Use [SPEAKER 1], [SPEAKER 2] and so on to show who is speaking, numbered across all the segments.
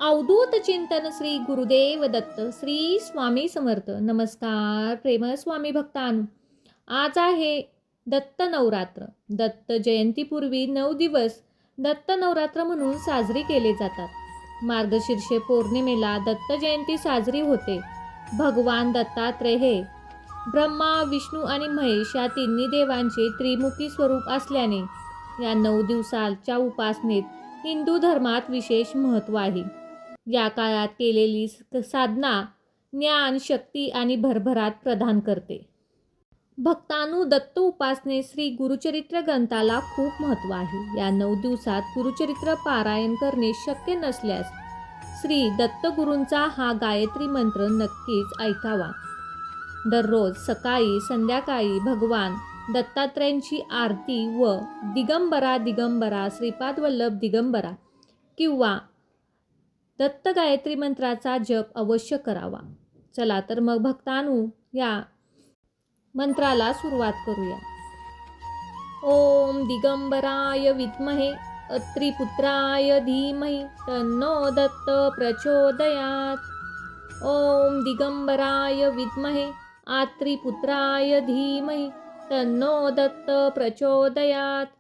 [SPEAKER 1] अवधूत चिंतन श्री गुरुदेव दत्त श्री स्वामी समर्थ. नमस्कार प्रेम स्वामी भक्तांनो. आज आहे दत्त नवरात्र. दत्त जयंतीपूर्वी 9 दिवस दत्त नवरात्र म्हणून साजरी केले जातात. मार्गशीर्ष पौर्णिमेला दत्त जयंती साजरी होते. भगवान दत्तात्रय हे ब्रह्मा, विष्णू आणि महेश या तिन्ही देवांचे त्रिमुखी स्वरूप असल्याने या 9 दिवसाच्या उपासनेत हिंदू धर्मात विशेष महत्त्व आहे. या काळात केलेली साधना ज्ञान, शक्ती आणि भरभराट प्रदान करते. भक्तांनो, दत्त उपासने श्री गुरुचरित्र ग्रंथाला खूप महत्त्व आहे. या 9 दिवसात गुरुचरित्र पारायण करणे शक्य नसल्यास श्री दत्तगुरूंचा हा गायत्री मंत्र नक्कीच ऐकावा. दररोज सकाळी संध्याकाळी भगवान दत्तात्रयांची आरती व दिगंबरा दिगंबरा श्रीपाद वल्लभ दिगंबरा किंवा दत्त गायत्री मंत्राचा जप अवश्य करावा. चला तर मग भक्तांनो, या मंत्राला सुरुवात करूया. ओम दिगंबराय विद्महे अत्रिपुत्राय धीमहि तन्नो दत्त प्रचोदयात. ओम दिगंबराय विद्महे आत्रिपुत्राय धीमहि तन्नो दत्त प्रचोदयात.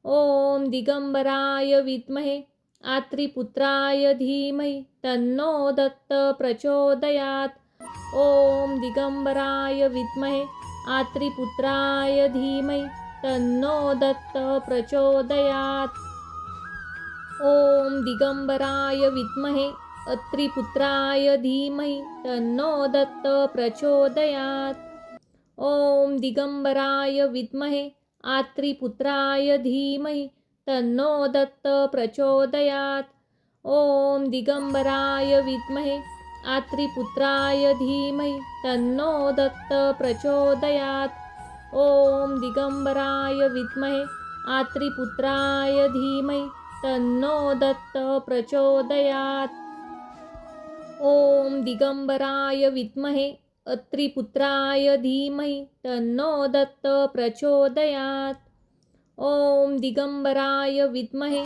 [SPEAKER 1] ओम दिगंबराय विद्महे आत्रिपुत्राय धीमहि तन्नो दत्त प्रचोदयात. ओम दिगंबराय विद्महे आत्रिपुत्राय धीमहि तन्नो दत्त प्रचोदयात. ओम दिगंबराय विद्महे अत्रिपुत्राय धीमहि तन्नो दत्त प्रचोदयात. ओम दिगंबराय विद्महे आत्रिपुत्राय धीमहि तन्नो दत्त प्रचोदयात. ओम दिगंबराय विद्महे आत्रिपुत्राय धीमहि तन्नो दत्त प्रचोदयात. ओम दिगंबराय विद्महे आत्रिपुत्राय धीमहि तन्नो दत्त प्रचोदयात. ओम दिगंबराय विद्महे अत्रिपुत्राय धीमहि तन्नो दत्त प्रचोदयात. ओम दिगंबराय विद्महे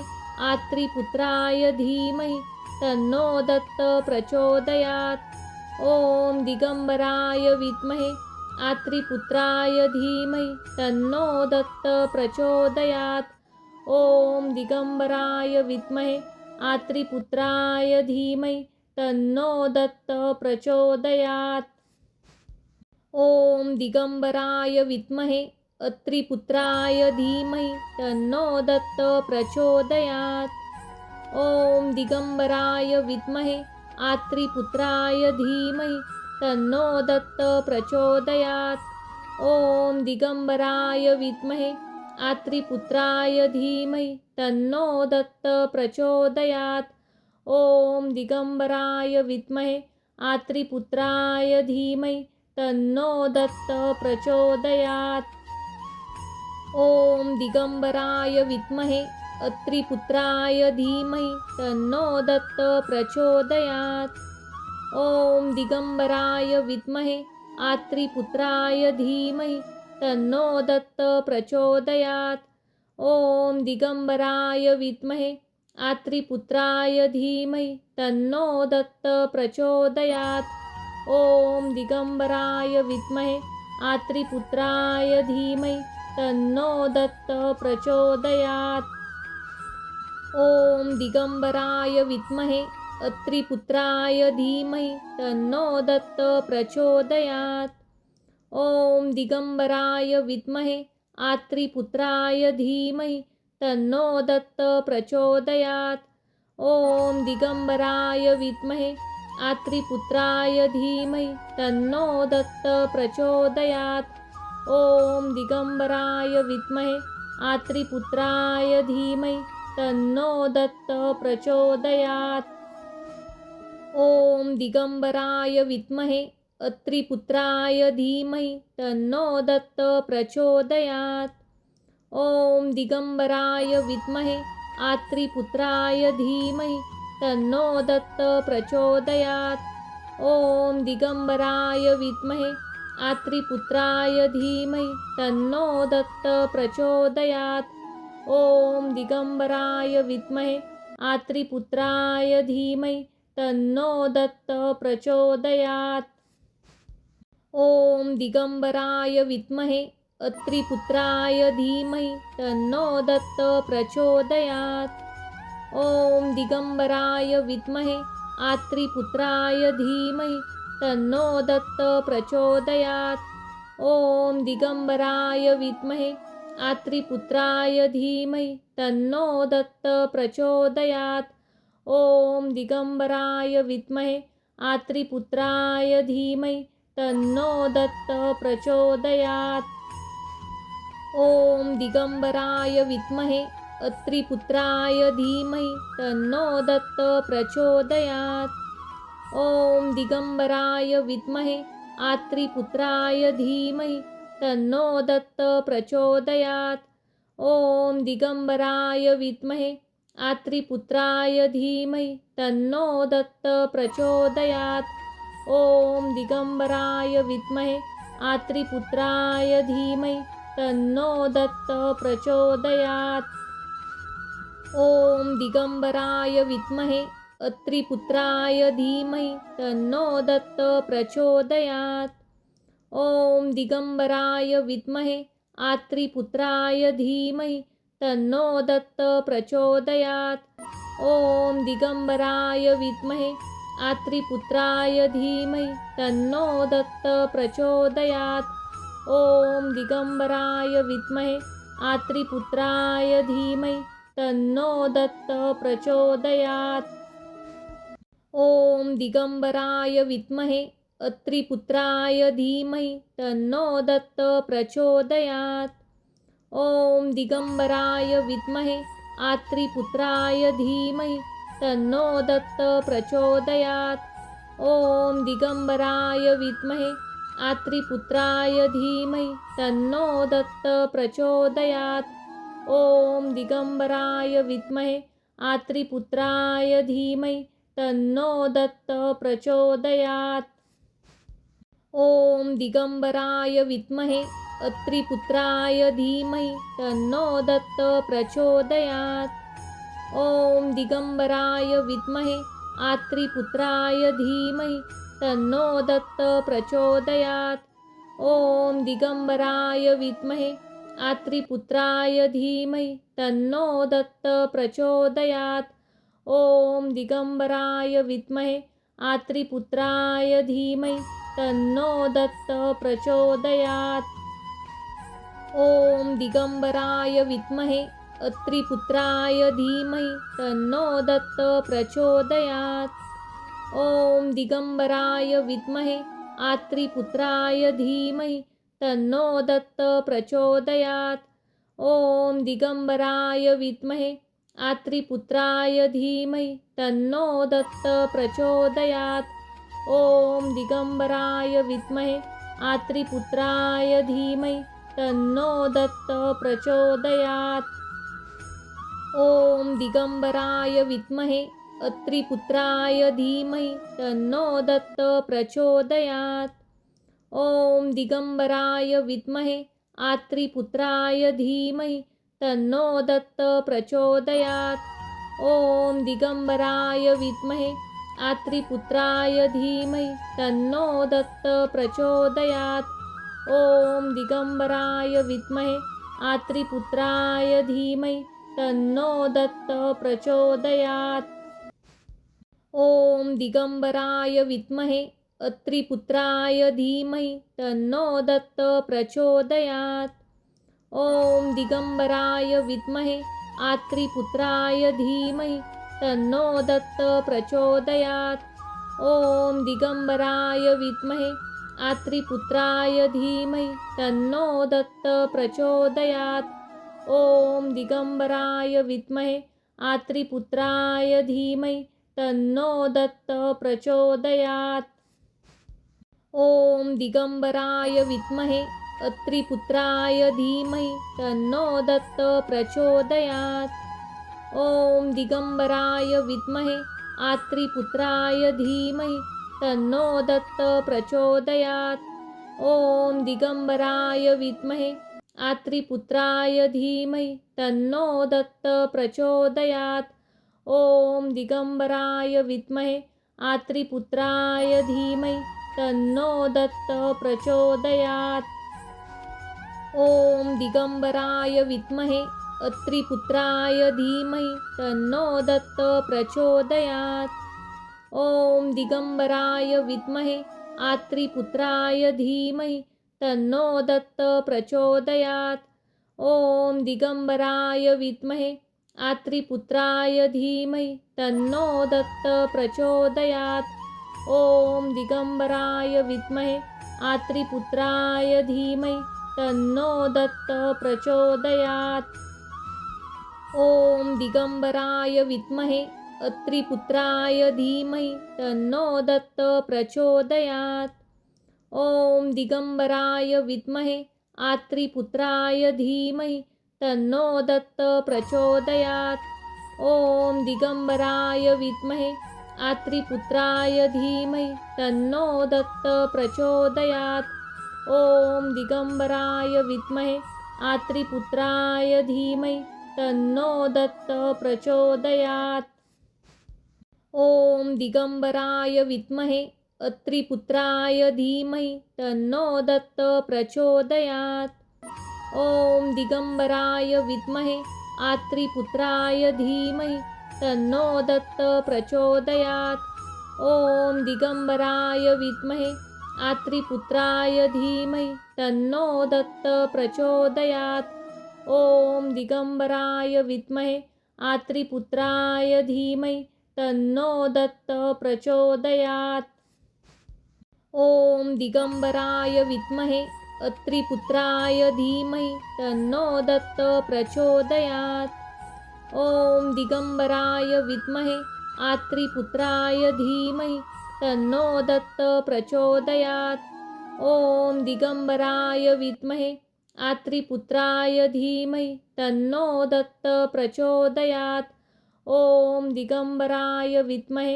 [SPEAKER 1] आत्रिपुत्राय धीमहि तन्नो दत्त प्रचोदयात. ओम दिगंबराय विद्महे आत्रिपुत्राय धीमहि तन्नो दत्त प्रचोदयात. ओम दिगंबराय विद्महे आत्रिपुत्राय धीमहि तन्नो दत्त प्रचोदयात. ओम दिगंबराय विद्महे अत्रिपुत्राय धीमहि तन्नो दत्त प्रचोदयात. ओम दिगंबराय विद्महे आत्रिपुत्राय धीमहि तन्नो दत्त प्रचोदयात. ओम दिगंबराय विद्महे आत्रिपुत्राय धीमहि तन्नो दत्त प्रचोदयात. ओम दिगंबराय विद्महे आत्रिपुत्राय धीमहि तन्नो दत्त प्रचोदयात. ओम दिगंबराय विद्महे अत्रिपुत्राय धीमहि तन्नो दत्त प्रचोदयात. ओम दिगंबराय विद्महे आत्रिपुत्राय धीमहि तन्नो दत्त प्रचोदयात. ओम दिगंबराय विद्महे आत्रिपुत्राय धीमहि तन्नो दत्त प्रचोदयात. ओम दिगंबराय विद्महे आत्रिपुत्राय धीमहि तन्नो दत्त प्रचोदयात. ओम दिगंबराय विद्महे अत्रिपुत्राय धीमहि तन्नो दत्त प्रचोदयात. ओम दिगंबराय विद्महे आत्रिपुत्राय धीमहि तन्नो दत्त प्रचोदयात. ओम दिगंबराय विद्महे आत्रिपुत्राय धीमहि तन्नो दत्त प्रचोदयात. ओम दिगंबराय विद्महे आत्रिपुत्राय धीमहि तन्नो दत्त प्रचोदयात. ओम दिगंबराय विद्महे अत्रिपुत्राय धीमहि तन्नो दत्त प्रचोदयात. ओम दिगंबराय विद्महे आत्रिपुत्राय धीमहि तन्नो दत्त प्रचोदयात. ओम दिगंबराय विद्महे आत्रिपुत्राय धीमहि तन्नो दत्त प्रचोदयात. ओम दिगंबराय विद्महे आत्रिपुत्राय धीमहि तन्नो दत्त प्रचोदयात्. ॐ दिगंबराय विद्महे अत्रिपुत्राय धीमहि तन्नो दत्त प्रचोदयात्. ॐ दिगंबराय विद्महे आत्रिपुत्राय धीमहि तन्नो दत्त प्रचोदयात्. ॐ दिगंबराय विद्महे आत्रिपुत्राय धीमहि तन्नो दत्त प्रचोदयात्. ॐ दिगंबराय विद्महे आत्रिपुत्राय धीमहि तन्नो दत्त प्रचोदयात्. ॐ दिगंबराय विद्महे अत्रिपुत्राय धीमहि तन्नो दत्त प्रचोदयात्. ॐ दिगंबराय विद्महे आत्रिपुत्राय धीमहि तन्नो दत्त प्रचोदयात्. ॐ दिगंबराय विद्महे आत्रिपुत्राय धीमहि तन्नो दत्त प्रचोदयात्. ॐ दिगंबराय विद्महे आत्रिपुत्राय धीमहि तन्नो दत्त प्रचोदयात्. ॐ दिगंबराय विद्महे अत्रिपुत्राय धीमहि तन्नो दत्त प्रचोदयात्. ॐ दिगंबराय विद्महे आत्रिपुत्राय धीमहि तन्नो दत्त प्रचोदयात्. ॐ दिगंबराय विद्महे आत्रिपुत्राय धीमहि तन्नो दत्त प्रचोदयात्. ॐ दिगंबराय विद्महे आत्रिपुत्राय धीमहि तन्नो दत्त प्रचोदयात्. ॐ दिगंबराय विद्महे अत्रिपुत्राय धीमहि तन्नो दत्त प्रचोदयात्. ॐ दिगंबराय विद्महे आत्रिपुत्राय धीमहि तन्नो दत्त प्रचोदयात्. ॐ दिगंबराय विद्महे आत्रिपुत्राय धीमहि तन्नो दत्त प्रचोदयात्. ॐ दिगंबराय विद्महे आत्रिपुत्राय धीमहि तन्नो दत्त प्रचोदयात्. ॐ दिगंबराय विद्महे अत्रिपुत्राय धीमहि तन्नो दत्त प्रचोदयात्. ॐ दिगंबराय विद्महे आत्रिपुत्राय धीमहि तन्नो दत्त प्रचोदयात्. ॐ दिगंबराय विद्महे आत्रिपुत्राय धीमहि तन्नो दत्त प्रचोदयात्. ॐ दिगंबराय विद्महे आत्रिपुत्राय धीमहि तन्नो दत्त प्रचोदयात्. ॐ दिगंबराय विद्महे अत्रिपुत्राय धीमहि तन्नो दत्त प्रचोदयात्. ॐ दिगंबराय विद्महे आत्रिपुत्राय धीमहि तन्नो दत्त प्रचोदयात्. ॐ दिगंबराय विद्महे आत्रिपुत्राय धीमहि तन्नो दत्त प्रचोदयात्. ॐ दिगंबराय विद्महे आत्रिपुत्राय धीमहि तन्नो दत्त प्रचोदयात्. ॐ दिगंबराय विद्महे अत्रिपुत्राय धीमहि तन्नो दत्त प्रचोदयात्. ॐ दिगंबराय विद्महे आत्रिपुत्राय धीमहि तन्नो दत्त प्रचोदयात्. ॐ दिगंबराय विद्महे आत्रिपुत्राय धीमहि तन्नो दत्त प्रचोदयात्. ॐ दिगंबराय विद्महे आत्रिपुत्राय धीमहि तन्नो दत्त प्रचोदयात्. ॐ दिगंबराय विद्महे अत्रिपुत्राय धीमहि तन्नो दत्त प्रचोदयात्. ॐ दिगंबराय विद्महे आत्रिपुत्राय धीमहि तन्नो दत्त प्रचोदयात्. ॐ दिगंबराय विद्महे आत्रिपुत्राय धीमहि तन्नो दत्त प्रचोदयात्. ॐ दिगंबराय विद्महे आत्रिपुत्राय धीमहि तन्नो दत्त प्रचोदयात्. ॐ दिगंबराय विद्महे अत्रिपुत्राय धीमहि तन्नो दत्त प्रचोदयात्. ॐ दिगंबराय विद्महे आत्रिपुत्राय धीमहि तन्नो दत्त प्रचोदयात्. ॐ दिगंबराय विद्महे आत्रिपुत्राय धीमहि तन्नो दत्त प्रचोदयात्. ॐ दिगंबराय विद्महे आत्रिपुत्राय धीमहि तन्नो दत्त प्रचोदयात्। ॐ दिगम्बराय विद्महे अत्रिपुत्राय धीमहि तन्नो दत्त प्रचोदयात्। ॐ दिगम्बराय विद्महे आत्रिपुत्राय धीमहि तन्नो दत्त प्रचोदयात्। ॐ दिगम्बराय विद्महे आत्रिपुत्राय धीमहि तन्नो दत्त प्रचोदयात्। ॐ दिगम्बराय विद्महे आत्रिपुत्राय धीमहि तन्नो दत्त प्रचोदयात्। ॐ दिगम्बराय विद्महे अत्रिपुत्राय धीमहि तन्नो दत्त प्रचोदयात्। ॐ दिगम्बराय विद्महे आत्रिपुत्राय धीमहि तन्नो दत्त प्रचोदयात्। ॐ दिगम्बराय विद्महे आत्रिपुत्राय धीमहि तन्नो दत्त प्रचोदयात्। ॐ दिगम्बराय विद्महे आत्रिपुत्राय धीमहि तन्नो दत्त प्रचोदयात्। ॐ दिगम्बराय विद्महे अत्रिपुत्राय धीमहि तन्नो दत्त प्रचोदयात्। ॐ दिगम्बराय विद्महे आत्रिपुत्राय धीमहि तन्नो दत्त प्रचोदयात्। ॐ दिगम्बराय विद्महे आत्रिपुत्राय धीमहि तन्नो दत्त प्रचोदयात्। ॐ दिगम्बराय विद्महे आत्रिपुत्राय धीमहि तन्नो दत्त प्रचोदयात्। ॐ दिगम्बराय विद्महे अत्रिपुत्राय धीमहि तन्नो दत्त प्रचोदयात्। ॐ दिगम्बराय विद्महे आत्रिपुत्राय धीमहि तन्नो दत्त प्रचोदयात्। ॐ दिगम्बराय विद्महे आत्रिपुत्राय धीमहि तन्नो दत्त प्रचोदयात्। ॐ दिगम्बराय विद्महे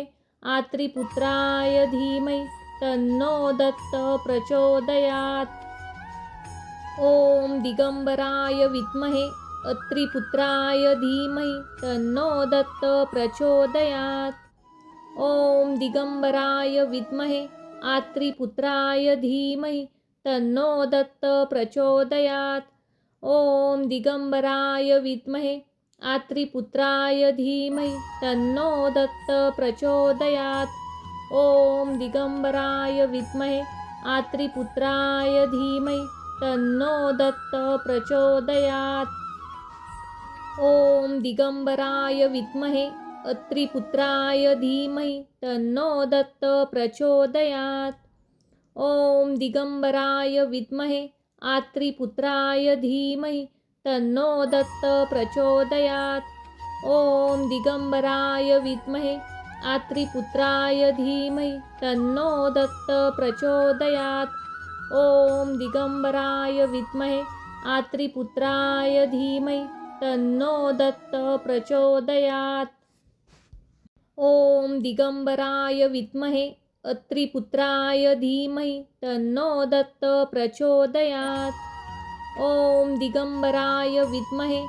[SPEAKER 1] आत्रिपुत्राय धीमहि तन्नो दत्त प्रचोदयात्। ॐ दिगम्बराय विद्महे अत्रिपुत्राय धीमहि तन्नो दत्त प्रचोदयात्। ॐ दिगम्बराय विद्महे आत्रिपुत्राय धीमहि तन्नो दत्त प्रचोदयात्। ॐ दिगम्बराय विद्महे आत्रिपुत्राय धीमहि तन्नो दत्त प्रचोदयात्। ॐ दिगम्बराय विद्महे आत्रिपुत्राय धीमहि तन्नो दत्त प्रचोदयात्। ॐ दिगम्बराय विद्महे अत्रिपुत्राय धीमहि तन्नो दत्त प्रचोदयात्। ॐ दिगम्बराय विद्महे आत्रिपुत्राय धीमहि तन्नो दत्त प्रचोदयात्। ॐ दिगम्बराय विद्महे आत्रिपुत्राय धीमहि तन्नो दत्त प्रचोदयात्। ॐ दिगम्बराय विद्महे आत्रिपुत्राय धीमहि तन्नो दत्त प्रचोदयात्। ॐ दिगम्बराय विद्महे अत्रिपुत्राय धीमहि तन्नो दत्त प्रचोदयात्। ॐ दिगम्बराय विद्महे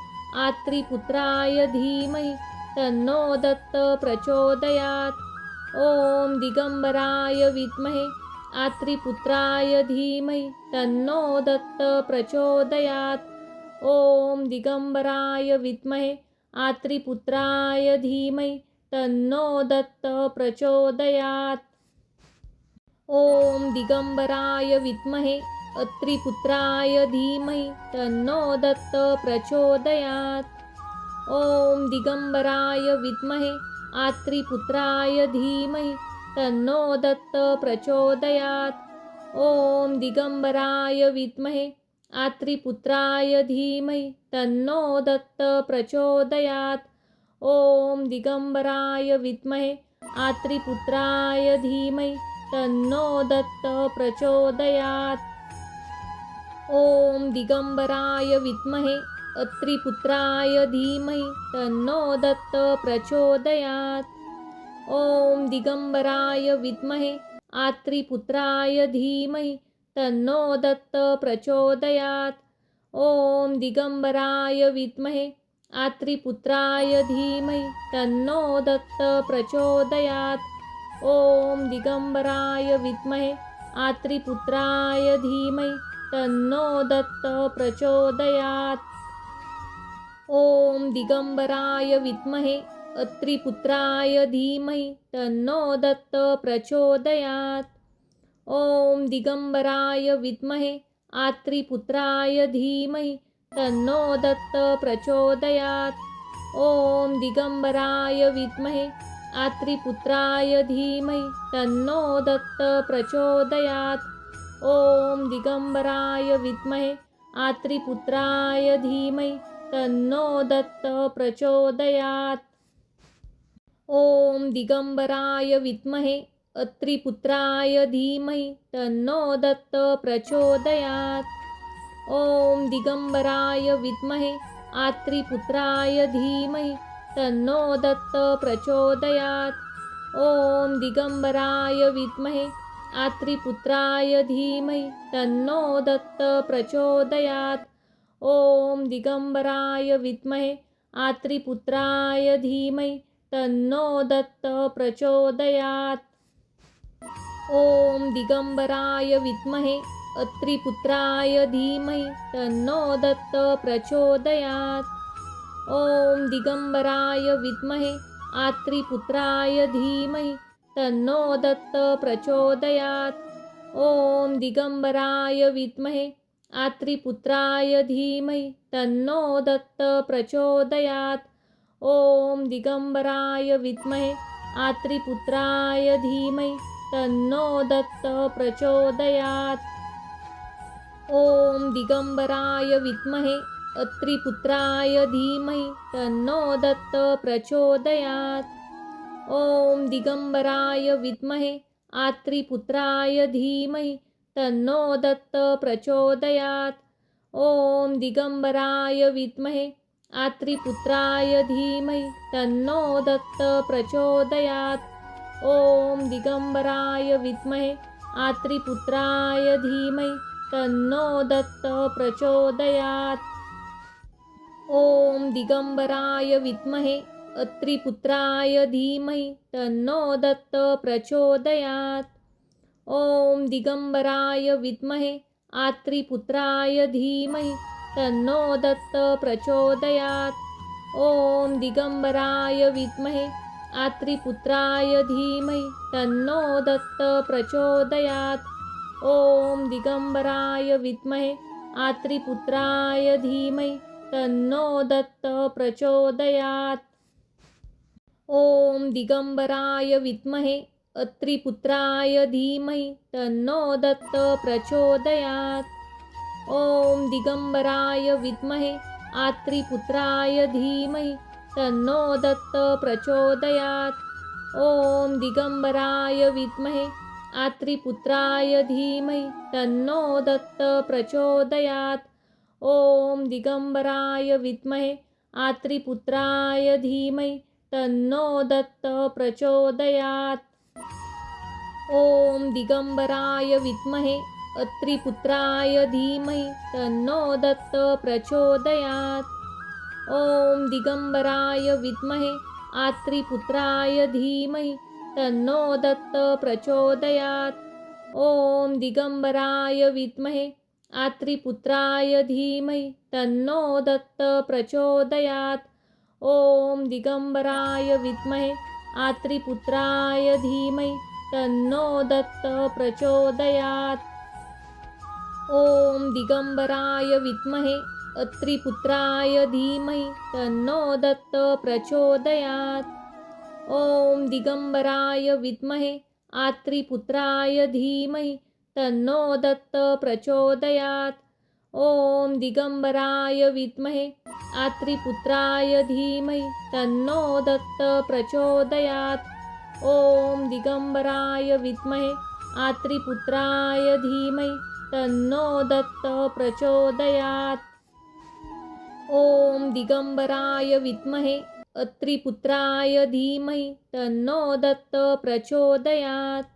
[SPEAKER 1] आत्रिपुत्राय धीमहि तन्नो दत्त प्रचोदयात्। ॐ दिगम्बराय विद्महे आत्रिपुत्राय धीमहि तन्नो दत्त प्रचोदयात्। ॐ दिगम्बराय विद्महे आत्रिपुत्राय धीमहि तन्नो दत्त प्रचोदयात्। ॐ दिगम्बराय विद्महे अत्रिपुत्राय धीमहि तन्नो दत्त प्रचोदयात्। ॐ दिगम्बराय विद्महे आत्रिपुत्राय धीमहि तन्नो दत्त प्रचोदयात्। ॐ दिगम्बराय विद्महे आत्रिपुत्राय धीमहि तन्नो दत्त प्रचोदयात्। ॐ दिगम्बराय विद्महे आत्रिपुत्राय धीमहि तन्नो दत्त प्रचोदयात्। ॐ दिगम्बराय विद्महे अत्रिपुत्राय धीमहि तन्नो दत्त प्रचोदयात्। ॐ दिगम्बराय विद्महे आत्रिपुत्राय धीमहि तन्नो दत्त प्रचोदयात्। ॐ दिगम्बराय विद्महे आत्रिपुत्राय धीमहि तन्नो दत्त प्रचोदयात्। ॐ दिगंबराय विद्महे आत्रिपुत्राय धीमहि तन्नो दत्तः प्रचोदयात्। ॐ दिगंबराय विद्महे अत्रिपुत्राय धीमहि तन्नो दत्तः प्रचोदयात्। ॐ दिगंबराय विद्महे आत्रिपुत्राय धीमहि तन्नो दत्तः प्रचोदयात्। ॐ दिगंबराय विद्महे आत्रिपुत्राय धीमहि तन्नो दत्तः प्रचोदयात्। ॐ दिगंबराय विद्महे आत्रिपुत्राय धीमहि तन्नो दत्तः प्रचोदयात्। ॐ दिगंबराय विद्महे अत्रिपुत्राय धीमहि तन्नो दत्तः प्रचोदयात्। ॐ दिगंबराय विद्महे आत्रिपुत्राय धीमहि तन्नो दत्तः प्रचोदयात्। ॐ दिगंबराय विद्महे आत्रिपुत्राय धीमहि तन्नो दत्तः प्रचोदयात्। ॐ दिगंबराय विद्महे आत्रिपुत्राय धीमहि तन्नो दत्तः प्रचोदयात्। ॐ दिगंबराय विद्महे अत्रिपुत्राय धीमहि तन्नो दत्तः प्रचोदयात्। ॐ दिगंबराय विद्महे आत्रिपुत्राय धीमहि तन्नो दत्तः प्रचोदयात्। ॐ दिगंबराय विद्महे आत्रिपुत्राय धीमहि तन्नो दत्तः प्रचोदयात्। ॐ दिगंबराय विद्महे आत्रिपुत्राय धीमहि तन्नो दत्तः प्रचोदयात्। ॐ दिगंबराय विद्महे अत्रिपुत्राय धीमहि तन्नो दत्तः प्रचोदयात्। ॐ दिगंबराय विद्महे आत्रिपुत्राय धीमहि तन्नो दत्तः प्रचोदयात्। ॐ दिगंबराय विद्महे आत्रिपुत्राय धीमहि तन्नो दत्तः प्रचोदयात्। ॐ दिगंबराय विद्महे आत्रिपुत्राय धीमहि तन्नो दत्तः प्रचोदयात्। ॐ दिगंबराय विद्महे अत्रिपुत्राय धीमहि तन्नो दत्तः प्रचोदयात्। ॐ दिगंबराय विद्महे आत्रिपुत्राय धीमहि तन्नो दत्तः प्रचोदयात्। ॐ दिगंबराय विद्महे आत्रिपुत्राय धीमहि तन्नो दत्तः प्रचोदयात्। ॐ दिगंबराय विद्महे आत्रिपुत्राय धीमहि तन्नो दत्तः प्रचोदयात्। ॐ दिगंबराय विद्महे अत्रिपुत्राय धीमहि तन्नो दत्तः प्रचोदयात्। ॐ दिगंबराय विद्महे आत्रिपुत्राय धीमहि तन्नो दत्तः प्रचोदयात्। ॐ दिगंबराय विद्महे आत्रिपुत्राय धीमहि तन्नो दत्तः प्रचोदयात्। ॐ दिगंबराय विद्महे आत्रिपुत्राय धीमहि तन्नो दत्तः प्रचोदयात्। ॐ दिगंबराय विद्महे अत्रिपुत्राय धीमहि तन्नो दत्तः प्रचोदयात्। ॐ दिगंबराय विद्महे आत्रिपुत्राय धीमहि तन्नो दत्तः प्रचोदयात्। ॐ दिगंबराय विद्महे आत्रिपुत्राय धीमहि तन्नो दत्तः प्रचोदयात्। ॐ दिगंबराय विद्महे आत्रिपुत्राय धीमहि तन्नो दत्तः प्रचोदयात्। ॐ दिगंबराय विद्महे अत्रिपुत्राय धीमहि तन्नो दत्तः प्रचोदयात्। ॐ दिगंबराय विद्महे आत्रिपुत्राय धीमहि तन्नो दत्तः प्रचोदयात्। ॐ दिगंबराय विद्महे आत्रिपुत्राय धीमहि तन्नो दत्तः प्रचोदयात्। ॐ दिगंबराय विद्महे आत्रिपुत्राय धीमहि तन्नो दत्तः प्रचोदयात्। ॐ दिगंबराय विद्महे अत्रिपुत्राय धीमहि तन्नो दत्तः प्रचोदयात्।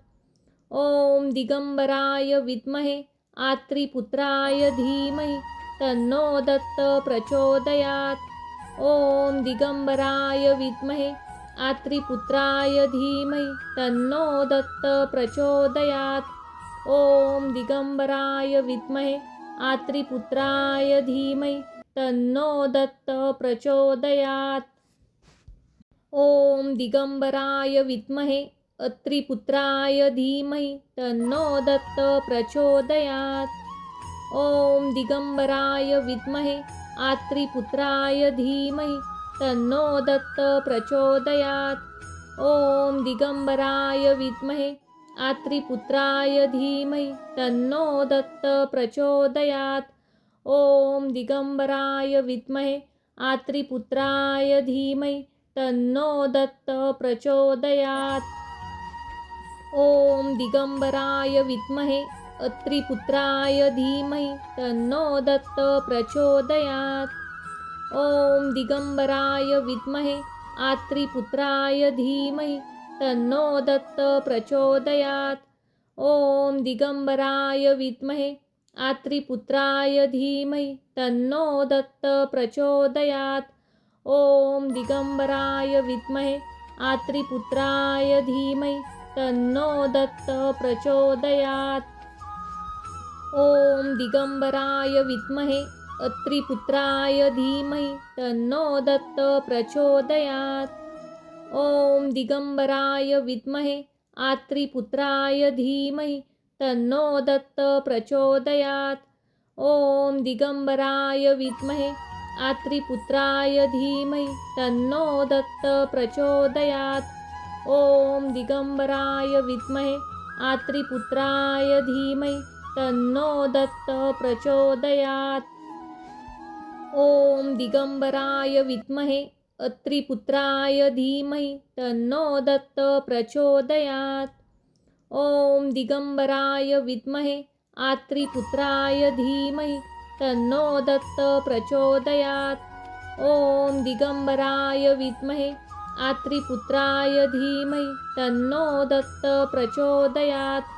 [SPEAKER 1] ॐ दिगंबराय विद्महे आत्रिपुत्राय धीमहि तन्नो दत्तः प्रचोदयात्। ॐ दिगंबराय विद्महे आत्रिपुत्राय धीमहि तन्नो दत्त प्रचोदयात्। ॐ दिगम्बराय विद्महे आत्रिपुत्राय धीमहि तन्नो दत्त प्रचोदयात्। ॐ दिगम्बराय विद्महे अत्रिपुत्राय धीमहि तन्नो दत्त प्रचोदयात्। ॐ दिगम्बराय विद्महे आत्रिपुत्राय धीमहि तन्नो दत्त प्रचोदयात्। ॐ दिगम्बराय विद्महे आत्रिपुत्राय धीमहि तन्नो दत्त प्रचोदयात्। ॐ दिगम्बराय विद्महे आत्रिपुत्राय धीमहि तन्नो दत्त प्रचोदयात्। ॐ दिगम्बराय विद्महे अत्रिपुत्राय धीमहि तन्नो दत्त प्रचोदयात्। ॐ दिगम्बराय विद्महे आत्रिपुत्राय धीमहि तन्नो दत्त प्रचोदयात्। ॐ दिगम्बराय विद्महे आत्रिपुत्राय धीमहि तन्नो दत्त प्रचोदयात्। ॐ दिगम्बराय विद्महे आत्रिपुत्राय धीमहि तन्नो दत्त प्रचोदयात्। ॐ दिगम्बराय विद्महे अत्रिपुत्राय धीमहि तन्नो दत्त प्रचोदयात्। ॐ दिगम्बराय विद्महे आत्रिपुत्राय धीमहि तन्नो दत्त प्रचोदयात्। ॐ दिगम्बराय विद्महे आत्रिपुत्राय धीमहि तन्नो दत्त प्रचोदयात्। ॐ दिगम्बराय विद्महे आत्रिपुत्राय धीमहि तन्नो दत्त प्रचोदयात्। ॐ दिगम्बराय विद्महे अत्रिपुत्राय धीमहि तन्नो दत्त प्रचोदयात्। ॐ दिगम्बराय विद्महे आत्रिपुत्राय धीमहि तन्नो दत्त प्रचोदयात्। ॐ दिगम्बराय विद्महे आत्रिपुत्राय धीमहि तन्नो दत्त प्रचोदयात्।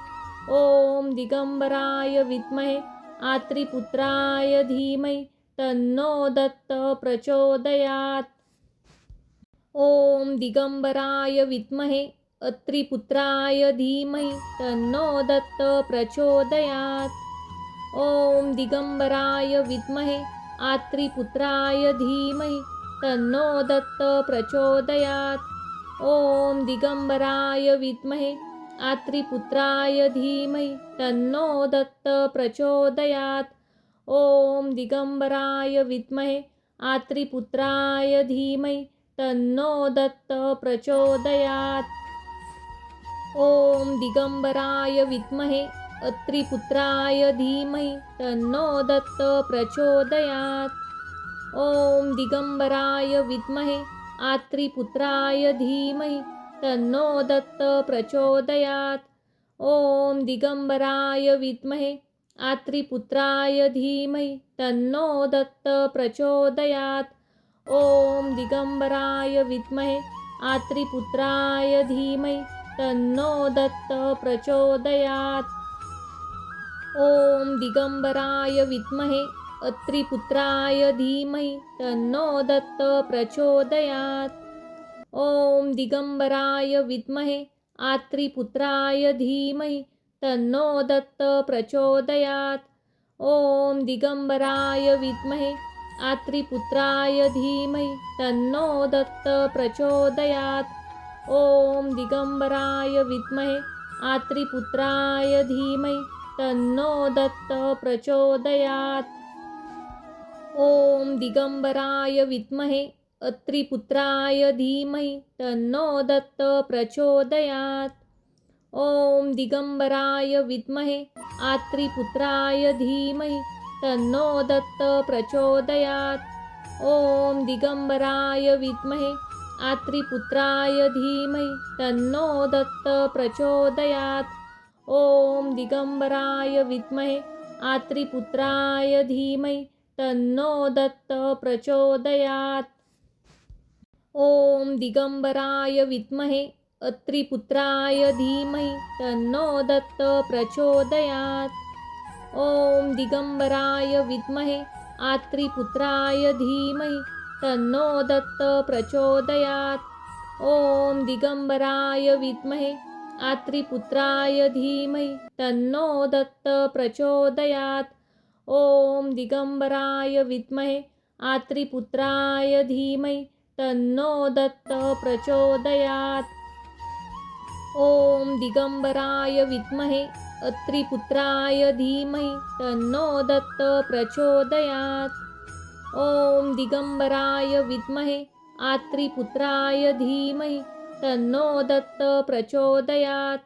[SPEAKER 1] ॐ दिगम्बराय विद्महे आत्रिपुत्राय धीमहि तन्नो दत्त प्रचोदयात्। ॐ दिगम्बराय विद्महे अत्रिपुत्राय धीमहि तन्नो दत्त प्रचोदयात्। ॐ दिगम्बराय विद्महे आत्रिपुत्राय धीमहि तन्नो दत्त प्रचोदयात्। ॐ दिगम्बराय विद्महे आत्रिपुत्राय धीमहि तन्नो दत्त प्रचोदयात्। ॐ दिगम्बराय विद्महे आत्रिपुत्राय धीमहि तन्नो दत्त प्रचोदयात्। ॐ दिगम्बराय विद्महे अत्रिपुत्राय धीमहि तन्नो दत्त प्रचोदयात्। ॐ दिगम्बराय विद्महे आत्रिपुत्राय धीमहि तन्नो दत्त प्रचोदयात्। ॐ दिगम्बराय विद्महे आत्रिपुत्राय धीमहि तन्नो दत्त प्रचोदयात्। ॐ दिगम्बराय विद्महे आत्रिपुत्राय धीमहि तन्नो दत्त प्रचोदयात्। ॐ दिगम्बराय विद्महे अत्रिपुत्राय धीमहि तन्नो दत्त प्रचोदयात्। ॐ दिगम्बराय विद्महे आत्रिपुत्राय धीमहि तन्नो दत्त प्रचोदयात्। ॐ दिगम्बराय विद्महे आत्रिपुत्राय धीमहि तन्नो दत्त प्रचोदयात्। ॐ दिगम्बराय विद्महे आत्रिपुत्राय धीमहि तन्नो दत्त प्रचोदयात्। ॐ दिगम्बराय विद्महे अत्रिपुत्राय धीमहि तन्नो दत्त प्रचोदयात्। ॐ दिगम्बराय विद्महे आत्रिपुत्राय धीमहि तन्नो दत्त प्रचोदयात्। ॐ दिगम्बराय विद्महे आत्रिपुत्राय धीमहि तन्नो दत्त प्रचोदयात्। ॐ दिगम्बराय विद्महे आत्रिपुत्राय धीमहि तन्नो दत्त प्रचोदयात्। ॐ दिगम्बराय विद्महे अत्रिपुत्राय धीमहि तन्नो दत्त प्रचोदयात्। ॐ दिगम्बराय विद्महे आत्रिपुत्राय धीमहि तन्नो दत्त प्रचोदयात्। ॐ दिगम्बराय विद्महे आत्रिपुत्राय धीमहि तन्नो दत्त प्रचोदयात्। ॐ दिगम्बराय विद्महे आत्रिपुत्राय धीमहि तन्नो दत्त प्रचोदयात्। ॐ दिगम्बराय विद्महे अत्रिपुत्राय धीमहि तन्नो दत्त प्रचोदयात्। ॐ दिगम्बराय विद्महे आत्रिपुत्राय धीमहि तन्नो दत्त प्रचोदयात्।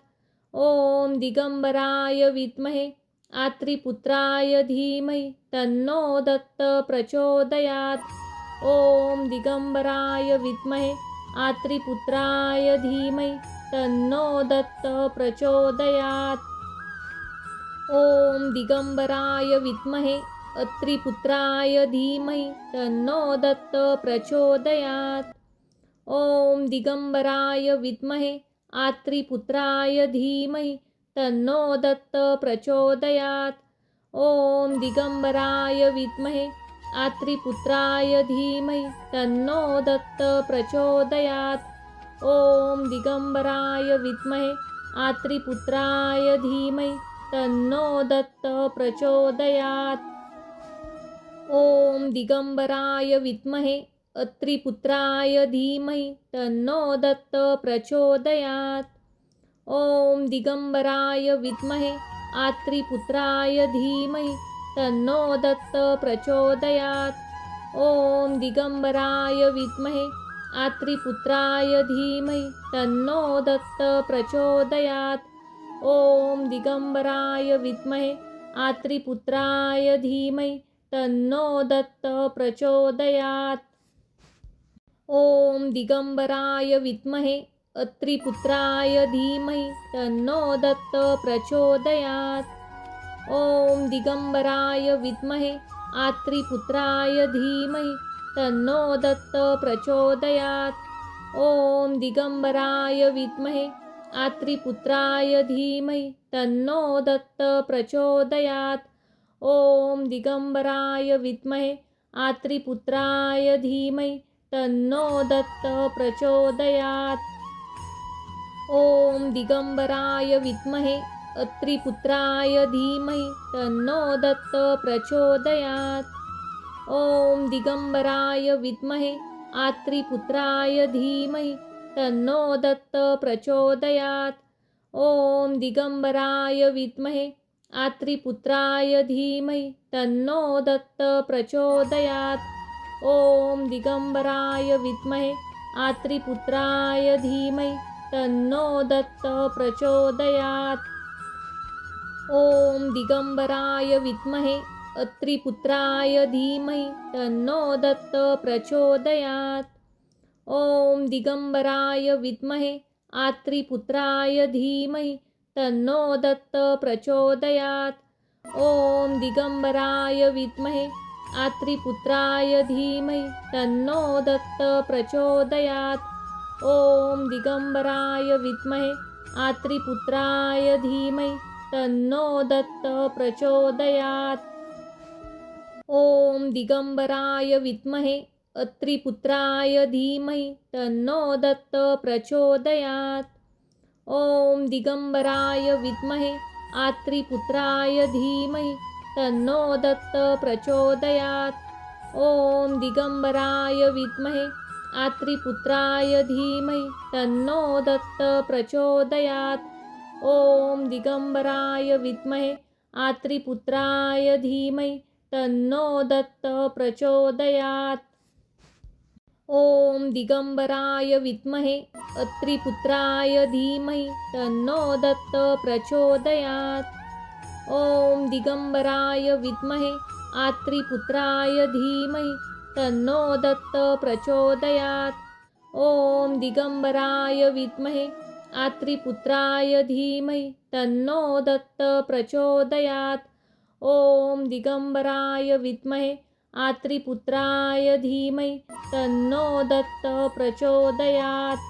[SPEAKER 1] ॐ दिगम्बराय विद्महे आत्रिपुत्राय धीमहि तन्नो दत्त प्रचोदयात्। ॐ दिगम्बराय विद्महे आत्रिपुत्राय धीमहि तन्नो दत्त प्रचोदयात्। ॐ दिगम्बराय विद्महे अत्रिपुत्राय धीमहि तन्नो दत्त प्रचोदयात्। ॐ दिगम्बराय विद्महे आत्रिपुत्राय धीमहि तन्नो दत्त प्रचोदयात्। ॐ दिगम्बराय विद्महे आत्रिपुत्राय धीमहि तन्नो दत्त प्रचोदयात्। ॐ दिगम्बराय विद्महे आत्रिपुत्राय धीमहि तन्नो दत्त प्रचोदयात्। ॐ दिगम्बराय विद्महे अत्रिपुत्राय धीमहि तन्नो दत्त प्रचोदयात्। ॐ दिगम्बराय विद्महे आत्रिपुत्राय धीमहि तन्नो दत्त प्रचोदयात्। ॐ दिगम्बराय विद्महे आत्रिपुत्राय धीमहि तन्नो दत्त प्रचोदयात्। ॐ दिगम्बराय विद्महे आत्रिपुत्राय धीमहि तन्नो दत्त प्रचोदयात्। ॐ दिगम्बराय विद्महे अत्रिपुत्राय धीमहि तन्नो दत्त प्रचोदयात्। ॐ दिगम्बराय विद्महे आत्रिपुत्राय धीमहि तन्नो दत्त प्रचोदयात्। ॐ दिगम्बराय विद्महे आत्रिपुत्राय धीमहि तन्नो दत्त प्रचोदयात्। ॐ दिगम्बराय विद्महे आत्रिपुत्राय धीमहि तन्नो दत्त प्रचोदयात्। ॐ दिगम्बराय विद्महे अत्रिपुत्राय धीमहि तन्नो दत्त प्रचोदयात्। ॐ दिगम्बराय विद्महे आत्रिपुत्राय धीमहि तन्नो दत्त प्रचोदयात्। ॐ दिगम्बराय विद्महे आत्रिपुत्राय धीमहि तन्नो दत्त प्रचोदयात्। ॐ दिगम्बराय विद्महे आत्रिपुत्राय धीमहि तन्नो दत्त प्रचोदयात्। ॐ दिगम्बराय विद्महे अत्रिपुत्राय धीमहि तन्नो दत्त प्रचोदयात्। ॐ दिगम्बराय विद्महे आत्रिपुत्राय धीमहि तन्नो दत्त प्रचोदयात्। ॐ दिगम्बराय विद्महे आत्रिपुत्राय धीमहि तन्नो दत्त प्रचोदयात्। ॐ दिगम्बराय विद्महे आत्रिपुत्राय धीमहि तन्नो दत्त प्रचोदयात्। ॐ दिगम्बराय विद्महे अत्रिपुत्राय धीमहि तन्नो दत्त प्रचोदयात्। ॐ दिगम्बराय विद्महे आत्रिपुत्राय धीमहि तन्नो दत्त प्रचोदयात्। ॐ दिगम्बराय विद्महे आत्रिपुत्राय धीमहि तन्नो दत्त प्रचोदयात्। ॐ दिगम्बराय विद्महे आत्रिपुत्राय धीमहि तन्नो दत्त प्रचोदयात्। ॐ दिगम्बराय विद्महे अत्रिपुत्राय धीमहि तन्नो दत्त प्रचोदयात्। ॐ दिगम्बराय विद्महे आत्रिपुत्राय धीमहि तन्नो दत्त प्रचोदयात्। ॐ दिगम्बराय विद्महे आत्रिपुत्राय धीमहि तन्नो दत्त प्रचोदयात्। ॐ दिगम्बराय विद्महे आत्रिपुत्राय धीमहि तन्नो दत्त प्रचोदयात्।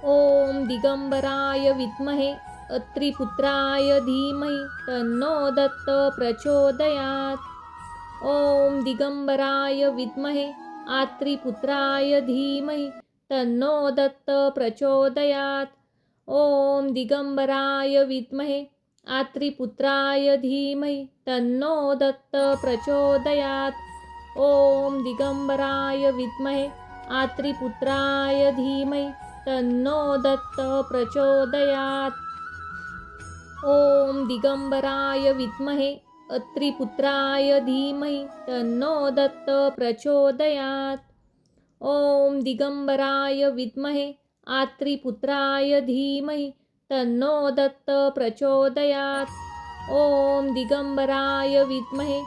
[SPEAKER 1] ॐ दिगम्बराय विद्महे अत्रिपुत्राय धीमहि तन्नो दत्त प्रचोदयात्। ॐ दिगम्बराय विद्महे आत्रिपुत्राय धीमहि तन्नो दत्त प्रचोदयात्। ॐ दिगंबराय विद्महे आत्रिपुत्राय धीमहि तन्नो दत्त प्रचोदयात्। ॐ दिगंबराय विद्महे आत्रिपुत्राय धीमहि तन्नो दत्त प्रचोदयात्। ॐ दिगंबराय विद्महे अत्रिपुत्राय धीमहि तन्नो दत्त प्रचोदयात्। ॐ दिगंबराय विद्महे आत्रिपुत्राय धीमहि तन्नो दत्त प्रचोदयात्। ॐ दिगंबराय विद्महे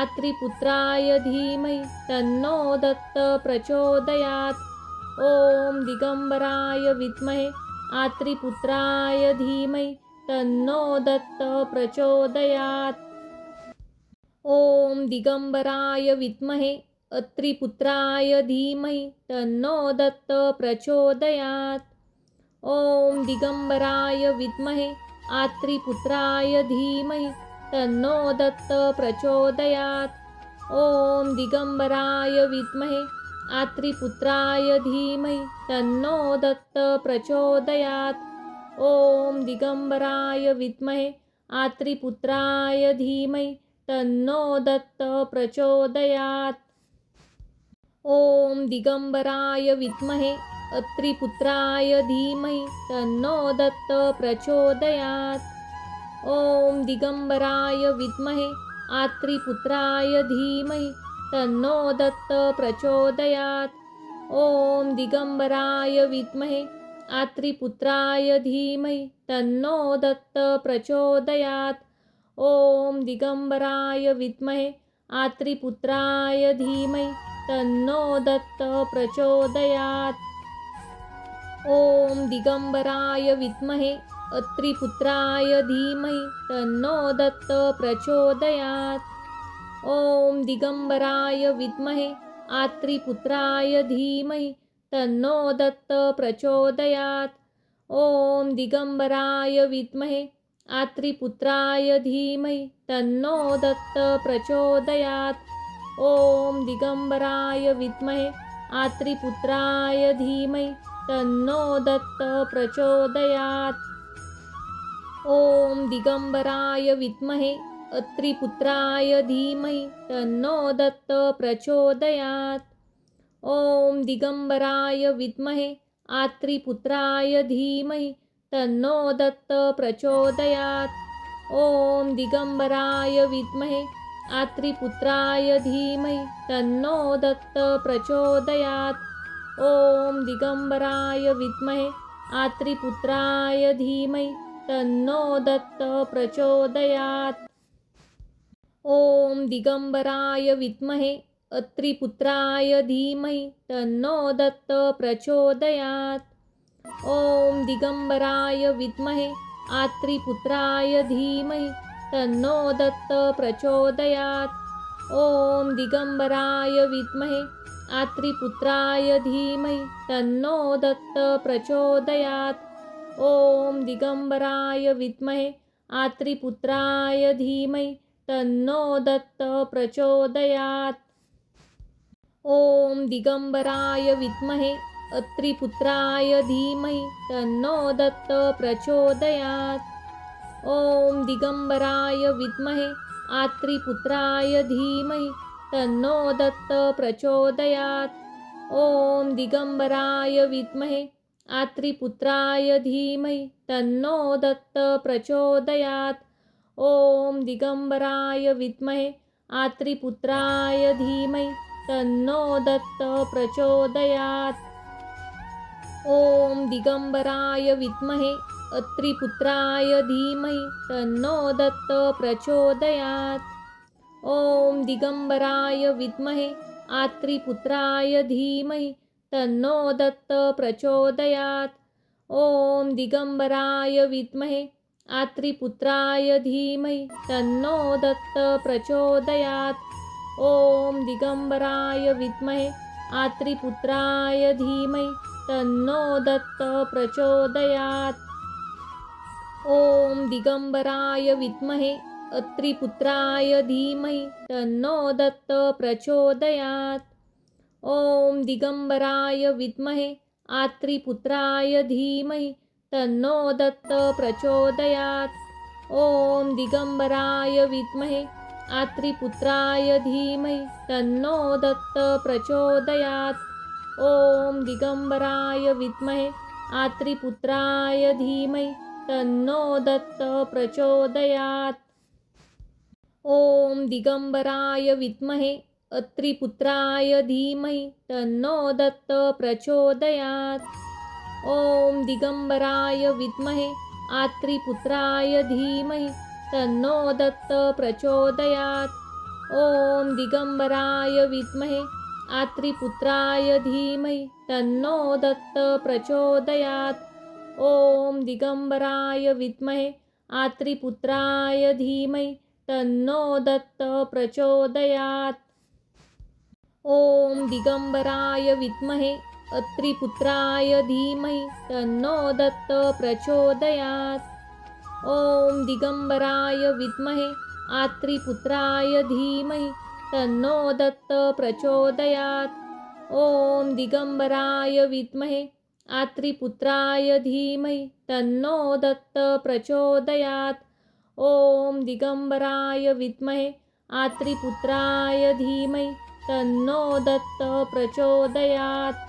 [SPEAKER 1] आत्रिपुत्राय धीमहि तन्नो दत्त प्रचोदयात्। ॐ दिगंबराय विद्महे आत्रिपुत्राय धीमहि तन्नो दत्त प्रचोदयात्। ॐ दिगंबराय विद्महे अत्रिपुत्राय धीमहि तन्नो दत्त प्रचोदयात्। ॐ दिगंबराय विद्महे आत्रिपुत्राय धीमहि तन्नो दत्त प्रचोदयात्। ॐ दिगंबराय विद्महे आत्रिपुत्राय धीमहि तन्नो दत्त प्रचोदयात्। ॐ दिगंबराय विद्महे आत्रिपुत्राय धीमहि तन्नो दत्त प्रचोदयात्। ॐ दिगंबराय विद्महे अत्रिपुत्राय धीमहि तन्नो दत्त प्रचोदयात्। ॐ दिगंबराय विद्महे आत्रिपुत्राय धीमहि तन्नो दत्त प्रचोदयात्। ॐ दिगंबराय विद्महे आत्रिपुत्राय धीमहि तन्नो दत्त प्रचोदयात्। ॐ दिगंबराय विद्महे आत्रिपुत्राय धीमहि तन्नो दत्त प्रचोदयात्। ॐ दिगंबराय विद्महे अत्रिपुत्राय धीमहि तन्नो दत्त प्रचोदयात्। ॐ दिगंबराय विद्महे आत्रिपुत्राय धीमहि तन्नो दत्त प्रचोदयात्। ॐ दिगंबराय विद्महे आत्रिपुत्राय धीमहि तन्नो दत्त प्रचोदयात्। ॐ दिगंबराय विद्महे आत्रिपुत्राय धीमहि तन्नो दत्त प्रचोदयात्। ॐ दिगंबराय विद्महे अत्रिपुत्राय धीमहि तन्नो दत्त प्रचोदयात्। ॐ दिगंबराय विद्महे आत्रिपुत्राय धीमहि तन्नो दत्त प्रचोदयात्। ॐ दिगंबराय विद्महे आत्रिपुत्राय धीमहि तन्नो दत्त प्रचोदयात्। ॐ दिगंबराय विद्महे आत्रिपुत्राय धीमहि तन्नो दत्त प्रचोदयात्। ॐ दिगंबराय विद्महे अत्रिपुत्राय धीमहि तन्नो दत्त प्रचोदयात्। ॐ दिगंबराय विद्महे आत्रिपुत्राय धीमहि तन्नो दत्त प्रचोदयात्। ॐ दिगंबराय विद्महे आत्रिपुत्राय धीमहि तन्नो दत्त प्रचोदयात्। ॐ दिगंबराय विद्महे आत्रिपुत्राय धीमहि तन्नो दत्त प्रचोदयात्। ॐ दिगंबराय विद्महे अत्रिपुत्राय धीमहि तन्नो दत्त प्रचोदयात्। ॐ दिगंबराय विद्महे आत्रिपुत्राय धीमहि तन्नो दत्त प्रचोदयात्। ॐ दिगंबराय विद्महे आत्रिपुत्राय धीमहि तन्नो दत्त प्रचोदयात्। ॐ दिगंबराय विद्महे आत्रिपुत्राय धीमहि तन्नो दत्त प्रचोदयात्। ॐ दिगंबराय विद्महे अत्रिपुत्राय धीमहि तन्नो दत्त प्रचोदयात्। ॐ दिगंबराय विद्महे आत्रिपुत्राय धीमहि तन्नो दत्त प्रचोदयात्। ॐ दिगंबराय विद्महे आत्रिपुत्राय धीमहि तन्नो दत्त प्रचोदयात्। ॐ दिगंबराय विद्महे आत्रिपुत्राय धीमहि तन्नो दत्त प्रचोदयात्। ॐ दिगंबराय विद्महे अत्रिपुत्राय धीमहि तन्नो दत्त प्रचोदयात्। ॐ दिगंबराय विद्महे आत्रिपुत्राय धीमहि तन्नो दत्त प्रचोदयात्। ॐ दिगंबराय विद्महे आत्रिपुत्राय धीमहि तन्नो दत्त प्रचोदयात्। ॐ दिगंबराय विद्महे आत्रिपुत्राय धीमहि तन्नो दत्त प्रचोदयात्। ॐ दिगंबराय विद्महे अत्रिपुत्राय धीमहि तन्नो दत्त प्रचोदयात्। ॐ दिगंबराय विद्महे आत्रिपुत्राय धीमहि तन्नो दत्त प्रचोदयात्। ॐ दिगंबराय विद्महे आत्रिपुत्राय धीमहि तन्नो दत्त प्रचोदयात्। ॐ दिगंबराय विद्महे आत्रिपुत्राय धीमहि तन्नो दत्त प्रचोदयात्। ॐ दिगंबराय विद्महे अत्रिपुत्राय धीमहि तन्नो दत्त प्रचोदयात्। ॐ दिगंबराय विद्महे आत्रिपुत्राय धीमहि तन्नो दत्त प्रचोदयात्। ॐ दिगंबराय विद्महे आत्रिपुत्राय धीमहि तन्नो दत्त प्रचोदयात्। ॐ दिगंबराय विद्महे आत्रिपुत्राय धीमहि तन्नो दत्त प्रचोदयात्।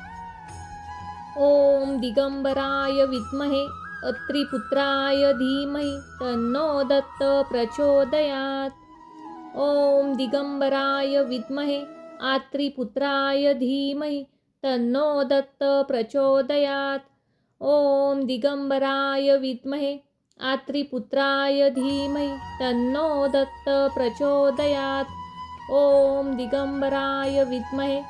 [SPEAKER 1] ॐ दिगंबराय विद्महे अत्रिपुत्राय धीमहि तन्नो दत्त प्रचोदयात्। ॐ दिगंबराय विद्महे आत्रिपुत्राय धीमहि तन्नो दत्त प्रचोदयात्। ॐ दिगंबराय विद्महे आत्रिपुत्राय धीमहि तन्नो दत्त प्रचोदयात्। ॐ दिगंबराय विद्महे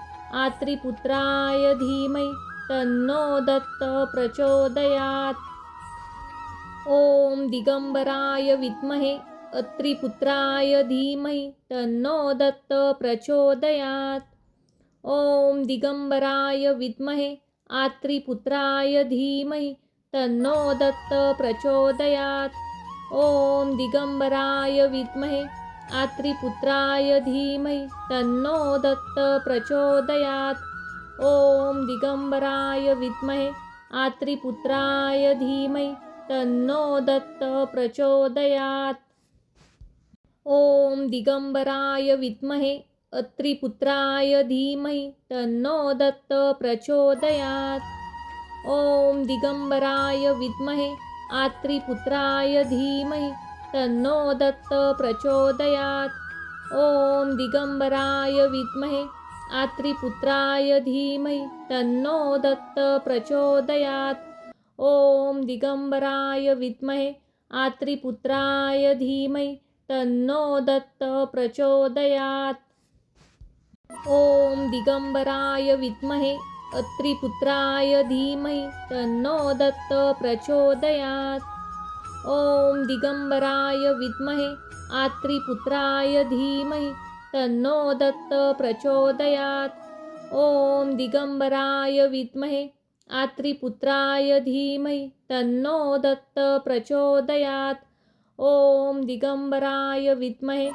[SPEAKER 1] आत्रिपुत्राय धीमहि तन्नो दत्त प्रचोदयात्। ॐ दिगंबराय विद्महे अत्रिपुत्राय धीमहि तन्नो दत्त प्रचोदयात्। ॐ दिगंबराय विद्महे आत्रिपुत्राय धीमहि तन्नो दत्त प्रचोदयात्। ॐ दिगंबराय विद्महे आत्रिपुत्राय धीमहि तन्नो दत्त प्रचोदयात्। ॐ दिगंबराय विद्महे आत्रिपुत्राय धीमहि तन्नो दत्त प्रचोदयात्। ॐ दिगंबराय विद्महे अत्रिपुत्राय धीमहि तन्नो दत्त प्रचोदयात्। ॐ दिगंबराय विद्महे आत्रिपुत्राय धीमहि तन्नो दत्त प्रचोदयात्। ॐ दिगंबराय विद्महे आत्रिपुत्राय धीमहि तन्नो दत्त प्रचोदयात्। ॐ दिगंबराय विद्महे आत्रिपुत्राय धीमहि तन्नो दत्त प्रचोदयात्। ॐ दिगंबराय विद्महे अत्रिपुत्राय धीमहि तन्नो दत्त प्रचोदयात्। ॐ दिगंबराय विद्महे आत्रिपुत्राय धीमहि तन्नो दत्त प्रचोदयात्। ॐ दिगंबराय विद्महे आत्रिपुत्राय धीमहि तन्नो दत्त प्रचोदयात्। ॐ दिगंबराय विद्महे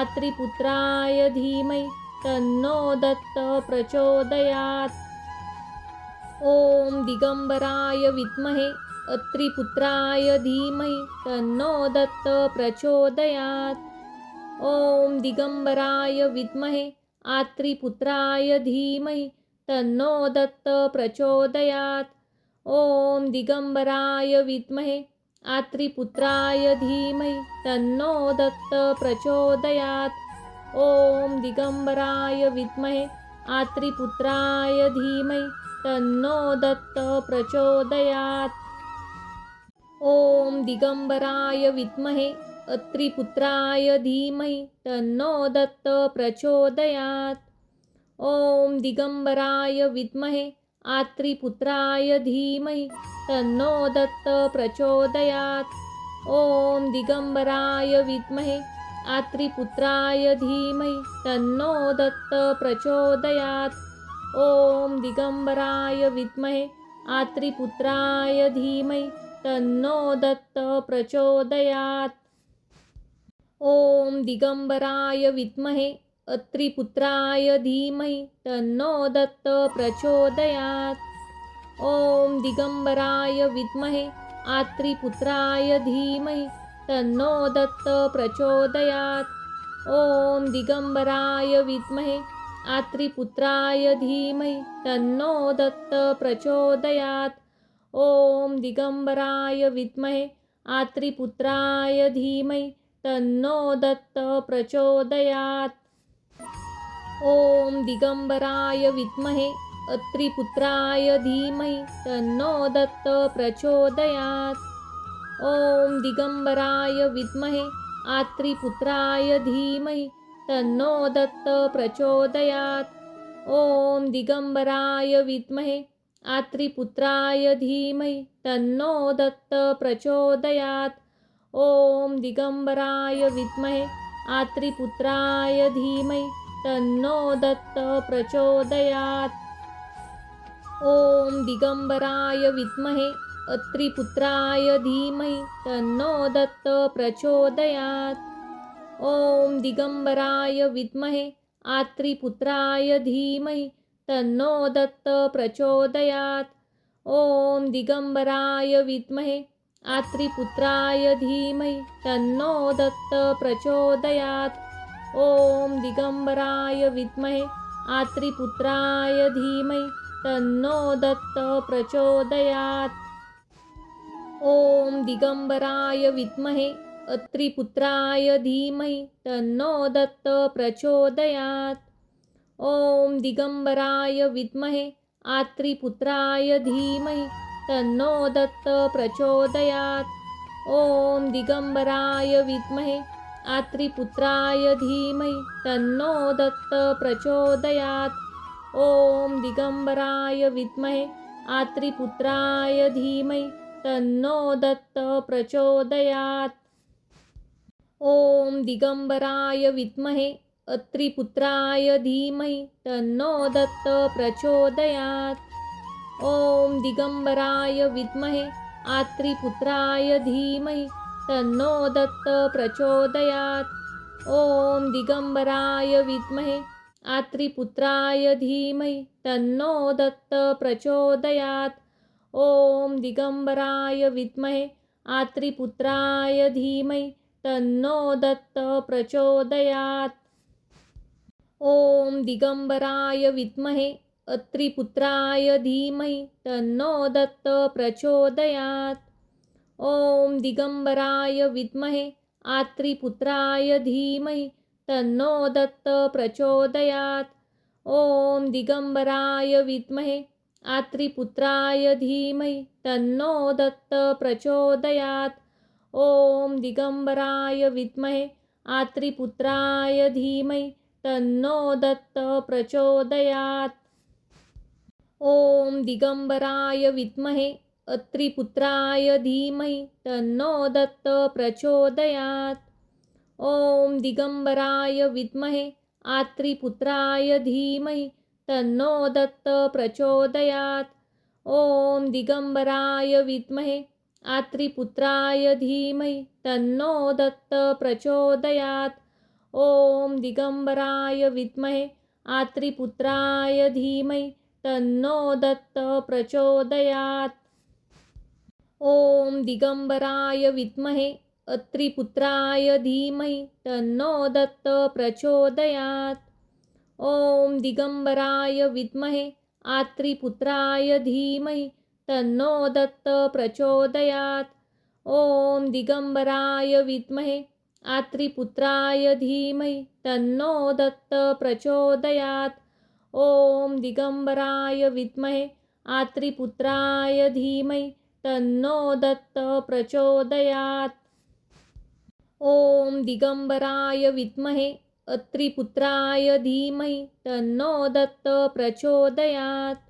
[SPEAKER 1] आत्रिपुत्राय धीमहि तन्नो दत्त प्रचोदयात्। ॐ दिगंबराय विद्महे अत्रिपुत्राय धीमहि तन्नो दत्त प्रचोदयात्। ॐ दिगंबराय विद्महे आत्रिपुत्राय धीमहि तन्नो दत्त प्रचोदयात्। ॐ दिगंबराय विद्महे आत्रिपुत्राय धीमहि तन्नो दत्त प्रचोदयात्। ॐ दिगंबराय विद्महे आत्रिपुत्राय धीमहि तन्नो दत्त प्रचोदयात्। ॐ दिगंबराय विद्महे अत्रिपुत्राय धीमहि तन्नो दत्त प्रचोदयात्। ॐ दिगंबराय विद्महे आत्रिपुत्राय धीमहि तन्नो दत्त प्रचोदयात्। ॐ दिगंबराय विद्महे आत्रिपुत्राय धीमहि तन्नो दत्त प्रचोदयात्। ॐ दिगंबराय विद्महे आत्रिपुत्राय धीमहि तन्नो दत्त प्रचोदयात्। ॐ दिगंबराय विद्महे अत्रिपुत्राय धीमहि तन्नो दत्त प्रचोदयात्। ॐ दिगंबराय विद्महे आत्रिपुत्राय धीमहि तन्नो दत्त प्रचोदयात्। ॐ दिगंबराय विद्महे आत्रिपुत्राय धीमहि तन्नो दत्त प्रचोदयात्। ॐ दिगंबराय विद्महे आत्रिपुत्राय धीमहि तन्नो दत्त प्रचोदयात्। ॐ दिगंबराय विद्महे अत्रिपुत्राय धीमहि तन्नो दत्त प्रचोदयात्। ॐ दिगंबराय विद्महे आत्रिपुत्राय धीमहि तन्नो दत्त प्रचोदयात्। ॐ दिगंबराय विद्महे आत्रिपुत्राय धीमहि तन्नो दत्त प्रचोदयात्। ॐ दिगंबराय विद्महे आत्रिपुत्राय धीमहि तन्नो दत्त प्रचोदयात्। ॐ दिगंबराय विद्महे अत्रिपुत्राय धीमहि तन्नो दत्त प्रचोदयात्। ॐ दिगंबराय विद्महे आत्रिपुत्राय धीमहि तन्नो दत्त प्रचोदयात्। ॐ दिगंबराय विद्महे आत्रिपुत्राय धीमहि तन्नो दत्त प्रचोदयात्। ॐ दिगंबराय विद्महे आत्रिपुत्राय धीमहि तन्नो दत्त प्रचोदयात्। ॐ दिगंबराय विद्महे अत्रिपुत्राय धीमहि तन्नो दत्त प्रचोदयात्। ॐ दिगंबराय विद्महे आत्रिपुत्राय धीमहि तन्नो दत्त प्रचोदयात्। ॐ दिगंबराय विद्महे आत्रिपुत्राय धीमहि तन्नो दत्त प्रचोदयात्। ॐ दिगंबराय विद्महे आत्रिपुत्राय धीमहि तन्नो दत्त प्रचोदयात्। ॐ दिगंबराय विद्महे अत्रिपुत्राय धीमहि तन्नो दत्त प्रचोदयात्। ॐ दिगंबराय विद्महे आत्रिपुत्राय धीमहि तन्नो दत्त प्रचोदयात्। ॐ दिगंबराय विद्महे आत्रिपुत्राय धीमहि तन्नो दत्त प्रचोदयात्। ॐ दिगंबराय विद्महे आत्रिपुत्राय धीमहि तन्नो दत्त प्रचोदयात्। ॐ दिगंबराय विद्महे अत्रिपुत्राय धीमहि तन्नो दत्त प्रचोदयात्। ॐ दिगंबराय विद्महे आत्रिपुत्राय धीमहि तन्नो दत्त प्रचोदयात्। ॐ दिगंबराय विद्महे आत्रिपुत्राय धीमहि तन्नो दत्त प्रचोदयात्। ॐ दिगंबराय विद्महे आत्रिपुत्राय धीमहि तन्नो दत्त प्रचोदयात्। ॐ दिगंबराय विद्महे अत्रिपुत्राय धीमहि तन्नो दत्त प्रचोदयात्। ॐ दिगंबराय विद्महे आत्रिपुत्राय धीमहि तन्नो दत्त प्रचोदयात्। ॐ दिगंबराय विद्महे आत्रिपुत्राय धीमहि तन्नो दत्त प्रचोदयात्। ॐ दिगंबराय विद्महे आत्रिपुत्राय धीमहि तन्नो दत्त प्रचोदयात्। ॐ दिगंबराय विद्महे अत्रिपुत्राय धीमहि तन्नो दत्त प्रचोदयात्। ॐ दिगंबराय विद्महे आत्रिपुत्राय धीमहि तन्नो दत्त प्रचोदयात्। ॐ दिगंबराय विद्महे आत्रिपुत्राय धीमहि तन्नो दत्त प्रचोदयात्। ॐ दिगंबराय विद्महे आत्रिपुत्राय धीमहि तन्नो दत्त प्रचोदयात्। ॐ दिगंबराय विद्महे अत्रिपुत्राय धीमहि तन्नो दत्त प्रचोदयात्।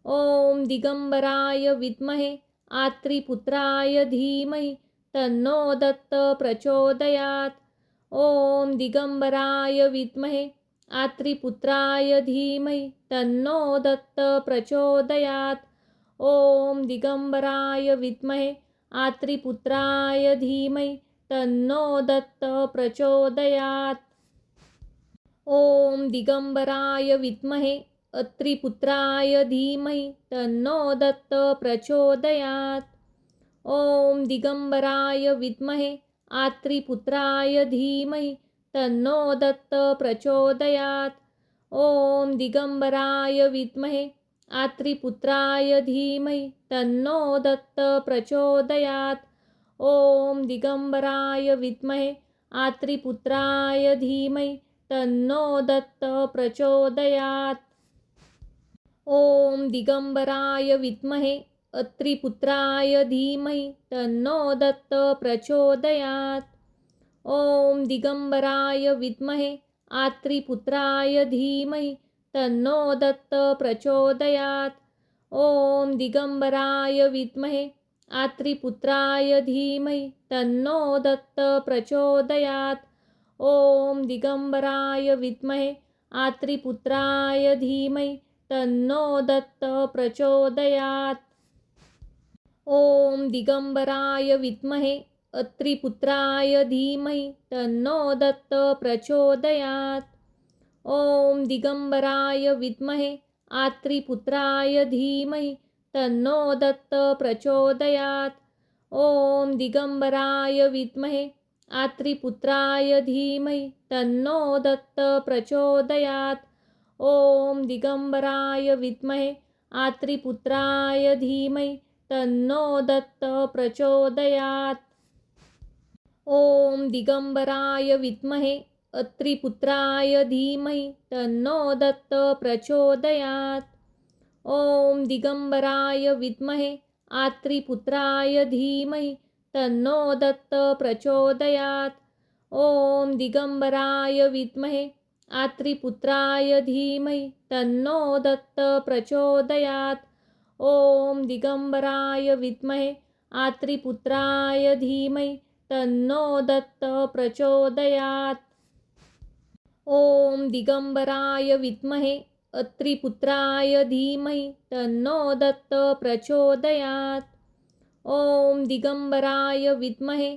[SPEAKER 1] ॐ दिगंबराय विद्महे आत्रिपुत्राय धीमहि तन्नो दत्त प्रचोदयात्। ॐ दिगंबराय विद्महे आत्रिपुत्राय धीमहि तन्नो दत्त प्रचोदयात्। ॐ दिगंबराय विद्महे आत्रिपुत्राय धीमहि तन्नो दत्त प्रचोदयात्। ॐ दिगंबराय विद्महे अत्रिपुत्राय धीमहि तन्नो दत्त प्रचोदयात्। ॐ दिगंबराय विद्महे आत्रिपुत्राय धीमहि तन्नो दत्त प्रचोदयात्। ॐ दिगंबराय विद्महे आत्रिपुत्राय धीमहि तन्नो दत्त प्रचोदयात्। ॐ दिगंबराय विद्महे आत्रिपुत्राय धीमहि तन्नो दत्त प्रचोदयात्। ॐ दिगंबराय विद्महे अत्रिपुत्राय धीमहि तन्नो दत्त प्रचोदयात्। ॐ दिगंबराय विद्महे आत्रिपुत्राय धीमहि तन्नो दत्त प्रचोदयात्। ॐ दिगंबराय विद्महे आत्रिपुत्राय धीमहि तन्नो दत्त प्रचोदयात्। ॐ दिगंबराय विद्महे आत्रिपुत्राय धीमहि तन्नो दत्त प्रचोदयात्। ॐ दिगंबराय विद्महे अत्रिपुत्राय धीमहि तन्नो दत्त प्रचोदयात्। ॐ दिगंबराय विद्महे आत्रिपुत्राय धीमहि तन्नो दत्त प्रचोदयात्। ॐ दिगंबराय विद्महे आत्रिपुत्राय धीमहि तन्नो दत्त प्रचोदयात्। ॐ दिगंबराय विद्महे आत्रिपुत्राय धीमहि तन्नो दत्त प्रचोदयात्। ॐ दिगंबराय विद्महे अत्रिपुत्राय धीमहि तन्नो दत्त प्रचोदयात्। ॐ दिगंबराय विद्महे आत्रिपुत्राय धीमहि तन्नो दत्त प्रचोदयात्। ॐ दिगंबराय विद्महे आत्रिपुत्राय धीमहि तन्नो दत्त प्रचोदयात्। ॐ दिगंबराय विद्महे आत्रिपुत्राय धीमहि तन्नो दत्त प्रचोदयात्। ॐ दिगंबराय विद्महे अत्रिपुत्राय धीमहि तन्नो दत्त प्रचोदयात्। ॐ दिगंबराय विद्महे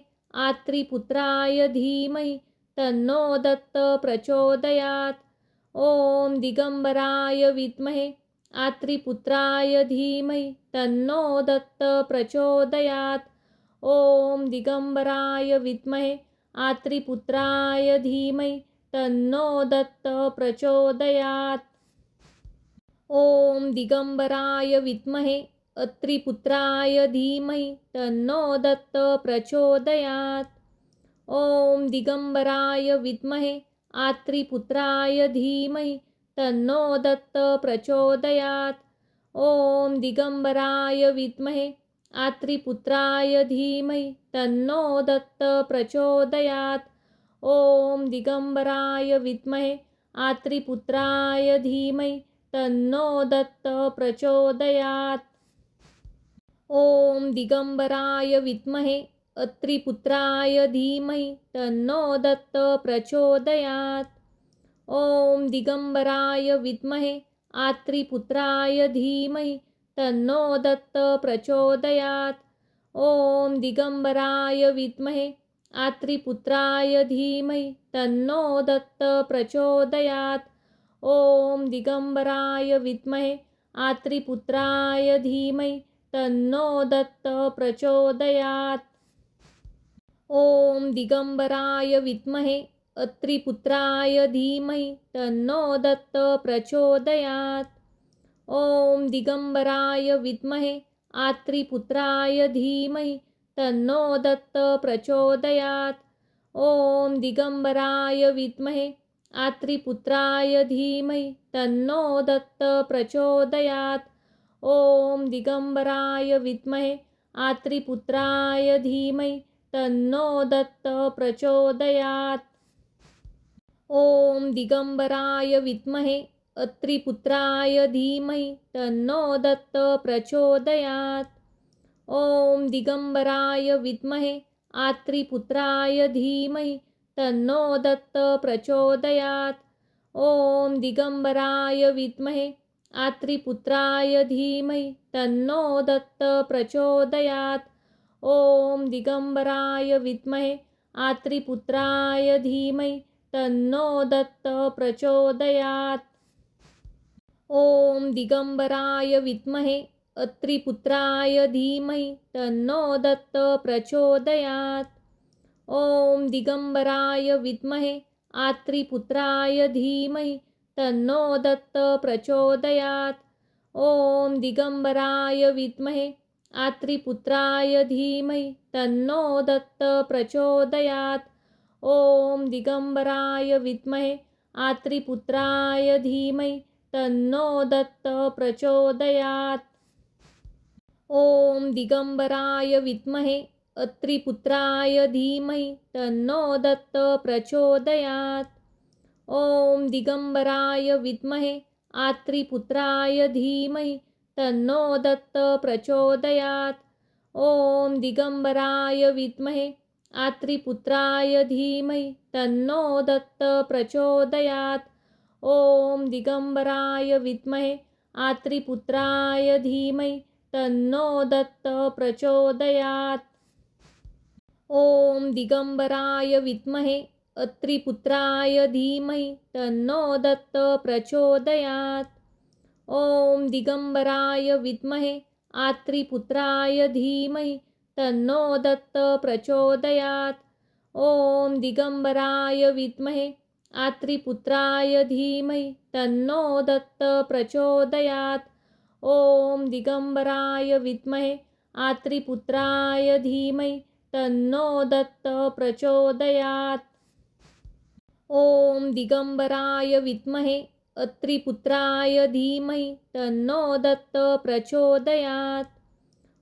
[SPEAKER 1] आत्रिपुत्राय धीमहि तन्नो दत्त प्रचोदयात्। ॐ दिगंबराय विद्महे आत्रिपुत्राय धीमहि तन्नो दत्त प्रचोदयात्। ॐ दिगंबराय विद्महे आत्रिपुत्राय धीमहि तन्नो दत्त प्रचोदयात्। ॐ दिगंबराय विद्महे अत्रिपुत्राय धीमहि तन्नो दत्त प्रचोदयात्। ॐ दिगंबराय विद्महे आत्रिपुत्राय धीमहि तन्नो दत्त प्रचोदयात्। ॐ दिगंबराय विद्महे आत्रिपुत्राय धीमहि तन्नो दत्त प्रचोदयात्। ॐ दिगंबराय विद्महे आत्रिपुत्राय धीमहि तन्नो दत्त प्रचोदयात्। ॐ दिगंबराय विद्महे अत्रिपुत्राय धीमहि तन्नो दत्त प्रचोदयात्। ॐ दिगंबराय विद्महे आत्रिपुत्राय धीमहि तन्नो दत्त प्रचोदयात्। ॐ दिगंबराय विद्महे आत्रिपुत्राय धीमहि तन्नो दत्त प्रचोदयात्। ॐ दिगंबराय विद्महे आत्रिपुत्राय धीमहि तन्नो दत्त प्रचोदयात्। ॐ दिगंबराय विद्महे अत्रिपुत्राय धीमहि तन्नो दत्त प्रचोदयात्। ॐ दिगंबराय विद्महे आत्रिपुत्राय धीमहि तन्नो दत्त प्रचोदयात्। ॐ दिगंबराय विद्महे आत्रिपुत्राय धीमहि तन्नो दत्त प्रचोदयात्। ॐ दिगंबराय विद्महे आत्रिपुत्राय धीमहि तन्नो दत्त प्रचोदयात्। ॐ दिगंबराय विद्महे अत्रिपुत्राय धीमहि तन्नो दत्त प्रचोदयात्। ॐ दिगंबराय विद्महे आत्रिपुत्राय धीमहि तन्नो दत्त प्रचोदयात्। ॐ दिगंबराय विद्महे आत्रिपुत्राय धीमहि तन्नो दत्त प्रचोदयात्। ॐ दिगंबराय विद्महे आत्रिपुत्राय धीमहि तन्नो दत्त प्रचोदयात्। ॐ दिगंबराय विद्महे अत्रिपुत्राय धीमहि तन्नो दत्त प्रचोदयात्। ॐ दिगंबराय विद्महे आत्रिपुत्राय धीमहि तन्नो दत्त प्रचोदयात्। ॐ दिगंबराय विद्महे आत्रिपुत्राय धीमहि तन्नो दत्त प्रचोदयात्। ॐ दिगंबराय विद्महे आत्रिपुत्राय धीमहि तन्नो दत्त प्रचोदयात्। ॐ दिगंबराय विद्महे अत्रिपुत्राय धीमहि तन्नो दत्त प्रचोदयात्। ॐ दिगंबराय विद्महे आत्रिपुत्राय धीमहि तन्नो दत्त प्रचोदयात्। ॐ दिगंबराय विद्महे आत्रिपुत्राय धीमहि तन्नो दत्त प्रचोदयात्। ॐ दिगंबराय विद्महे आत्रिपुत्राय धीमहि तन्नो दत्त प्रचोदयात्। ॐ दिगंबराय विद्महे अत्रिपुत्राय धीमहि तन्नो दत्त प्रचोदयात्। ॐ दिगंबराय विद्महे आत्रिपुत्राय धीमहि तन्नो दत्त प्रचोदयात्। ॐ दिगंबराय विद्महे आत्रिपुत्राय धीमहि तन्नो दत्त प्रचोदयात्। ॐ दिगंबराय विद्महे आत्रिपुत्राय धीमहि तन्नो दत्त प्रचोदयात्। ॐ दिगंबराय विद्महे अत्रिपुत्राय धीमहि तन्नो दत्त प्रचोदयात्।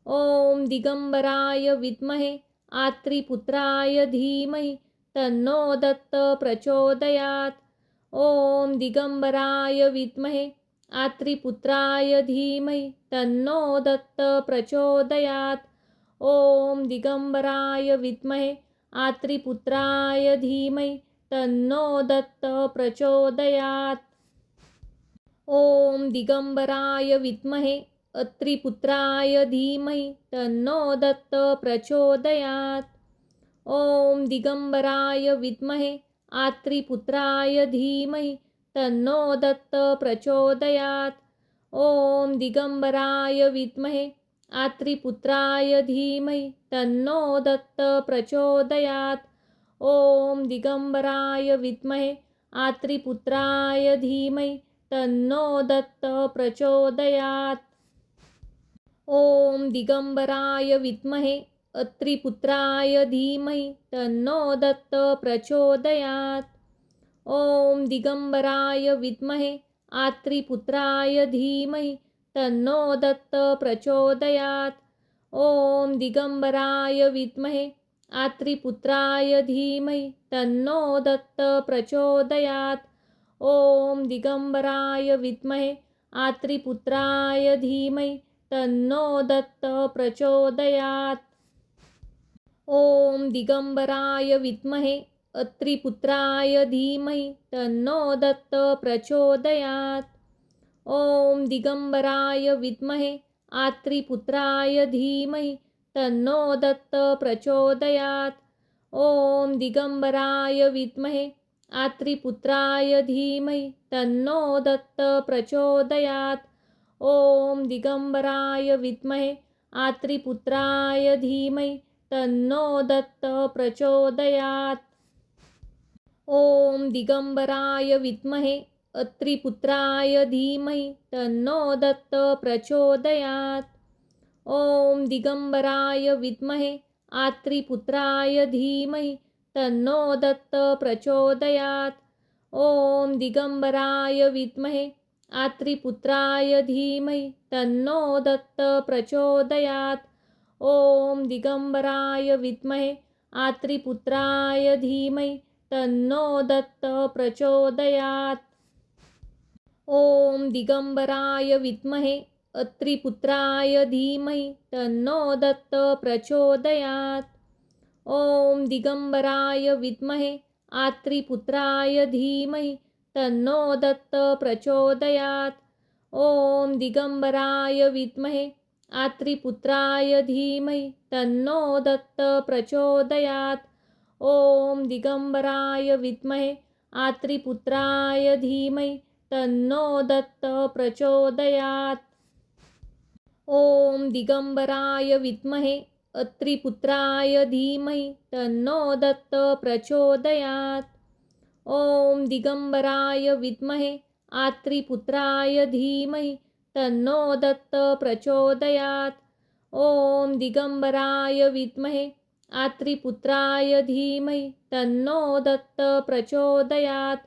[SPEAKER 1] ॐ दिगंबराय विद्महे आत्रिपुत्राय धीमहि तन्नो दत्त प्रचोदयात्। ॐ दिगंबराय विद्महे आत्रिपुत्राय धीमहि तन्नो दत्त प्रचोदयात्। ॐ दिगंबराय विद्महे आत्रिपुत्राय धीमहि तन्नो दत्त प्रचोदयात्। ॐ दिगंबराय विद्महे अत्रिपुत्राय धीमहि तन्नो दत्त प्रचोदयात्। ॐ दिगंबराय विद्महे आत्रिपुत्राय धीमहि तन्नो दत्त प्रचोदयात्। ॐ दिगंबराय विद्महे आत्रिपुत्राय धीमहि तन्नो दत्त प्रचोदयात्। ॐ दिगंबराय विद्महे आत्रिपुत्राय धीमहि तन्नो दत्त प्रचोदयात्। ॐ दिगंबराय विद्महे अत्रिपुत्राय धीमहि तन्नो दत्त प्रचोदयात्। ॐ दिगंबराय विद्महे आत्रिपुत्राय धीमहि तन्नो दत्त प्रचोदयात्। ॐ दिगंबराय विद्महे आत्रिपुत्राय धीमहि तन्नो दत्त प्रचोदयात्। ॐ दिगंबराय विद्महे आत्रिपुत्राय धीमहि तन्नो दत्त प्रचोदयात्। ॐ दिगंबराय विद्महे अत्रिपुत्राय धीमहि तन्नो दत्त प्रचोदयात्। ॐ दिगंबराय विद्महे आत्रिपुत्राय धीमहि तन्नो दत्त प्रचोदयात्। ॐ दिगंबराय विद्महे आत्रिपुत्राय धीमहि तन्नो दत्त प्रचोदयात्। ॐ दिगंबराय विद्महे आत्रिपुत्राय धीमहि तन्नो दत्त प्रचोदयात्। ॐ दिगंबराय विद्महे अत्रिपुत्राय धीमहि तन्नो दत्त प्रचोदयात्। ॐ दिगंबराय विद्महे आत्रिपुत्राय धीमहि तन्नो दत्त प्रचोदयात्। ॐ दिगंबराय विद्महे आत्रिपुत्राय धीमहि तन्नो दत्त प्रचोदयात्। ॐ दिगंबराय विद्महे आत्रिपुत्राय धीमहि तन्नो दत्त प्रचोदयात्। ॐ दिगंबराय विद्महे अत्रिपुत्राय धीमहि तन्नो दत्त प्रचोदयात्। ॐ दिगंबराय विद्महे आत्रिपुत्राय धीमहि तन्नो दत्त प्रचोदयात्। ॐ दिगंबराय विद्महे आत्रिपुत्राय धीमहि तन्नो दत्त प्रचोदयात्। ॐ दिगंबराय विद्महे आत्रिपुत्राय धीमहि तन्नो दत्त प्रचोदयात्. ॐ दिगंबराय विद्महे अत्रिपुत्राय धीमहि तन्नो दत्त प्रचोदयात्. ॐ दिगंबराय विद्महे आत्रिपुत्राय धीमहि तन्नो दत्त प्रचोदयात्. ॐ दिगंबराय विद्महे आत्रिपुत्राय धीमहि तन्नो दत्त प्रचोदयात्.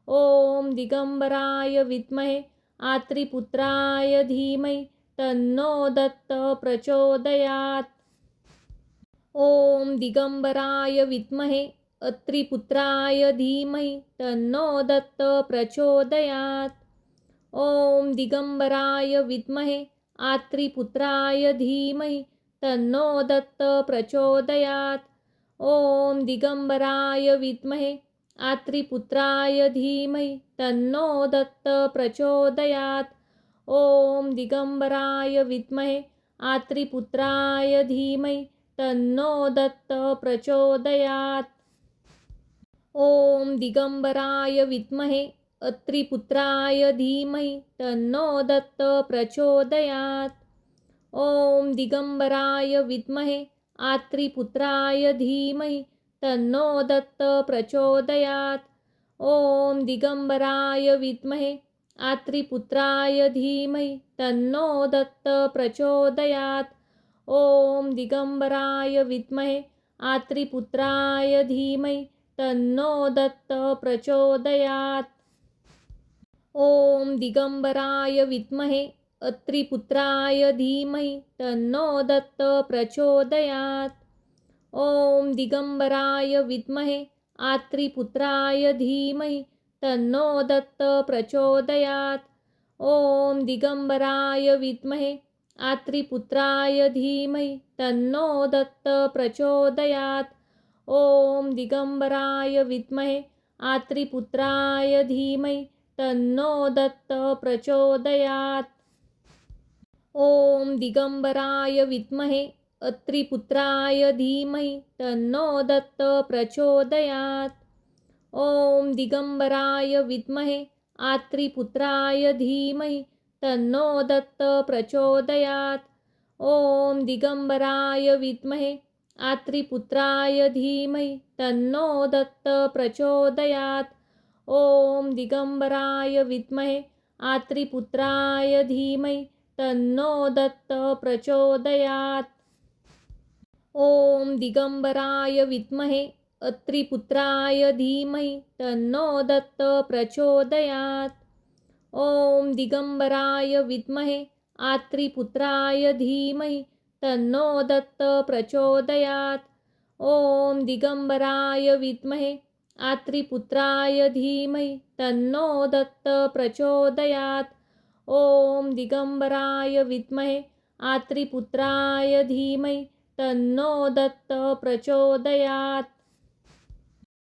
[SPEAKER 1] ॐ दिगंबराय विद्महे आत्रिपुत्राय धीमहि तन्नो दत्त प्रचोदयात्. ॐ दिगंबराय विद्महे अत्रिपुत्राय धीमहि तन्नो दत्त प्रचोदयात्. ॐ दिगंबराय विद्महे आत्रिपुत्राय धीमहि तन्नो दत्त प्रचोदयात्. ॐ दिगंबराय विद्महे आत्रिपुत्राय धीमहि तन्नो दत्त प्रचोदयात्. ॐ दिगंबराय विद्महे आत्रिपुत्राय धीमहि तन्नो दत्त प्रचोदयात्. ॐ दिगंबराय विद्महे अत्रिपुत्राय धीमहि तन्नो दत्त प्रचोदयात्. ॐ दिगंबराय विद्महे आत्रिपुत्राय धीमहि तन्नो दत्त प्रचोदयात्. ॐ दिगंबराय विद्महे आत्रिपुत्राय धीमहि तन्नो दत्त प्रचोदयात्. ॐ दिगंबराय विद्महे आत्रिपुत्राय धीमहि तन्नो दत्त प्रचोदयात्. ॐ दिगंबराय विद्महे अत्रिपुत्राय धीमहि तन्नो दत्त प्रचोदयात्. ॐ दिगंबराय विद्महे आत्रिपुत्राय धीमहि तन्नो दत्त प्रचोदयात्. ॐ दिगंबराय विद्महे आत्रिपुत्राय धीमहि तन्नो दत्त प्रचोदयात्. ॐ दिगंबराय विद्महे आत्रिपुत्राय धीमहि तन्नो दत्त प्रचोदयात्. ॐ दिगंबराय विद्महे अत्रिपुत्राय धीमहि तन्नो दत्त प्रचोदयात्. ॐ दिगंबराय विद्महे आत्रिपुत्राय धीमहि तन्नो दत्त प्रचोदयात्. ॐ दिगंबराय विद्महे आत्रिपुत्राय धीमहि तन्नो दत्त प्रचोदयात्. ॐ दिगंबराय विद्महे आत्रिपुत्राय धीमहि तन्नो दत्त प्रचोदयात्. ॐ दिगंबराय विद्महे आत्रिपुत्राय धीमहि तन्नो दत्त प्रचोदयात्. ॐ दिगंबराय विद्महे आत्रिपुत्राय धीमहि तन्नो दत्त प्रचोदयात्. ॐ दिगंबराय विद्महे आत्रिपुत्राय धीमहि तन्नो दत्त प्रचोदयात्. ॐ दिगंबराय विद्महे अत्रिपुत्राय धीमहि तन्नो दत्त प्रचोदयात्. ॐ दिगंबराय विद्महे आत्रिपुत्राय धीमहि तन्नो दत्त प्रचोदयात्. ॐ दिगंबराय विद्महे आत्रिपुत्राय धीमहि तन्नो दत्त प्रचोदयात्. ॐ दिगंबराय विद्महे आत्रिपुत्राय धीमहि तन्नो दत्त प्रचोदयात्.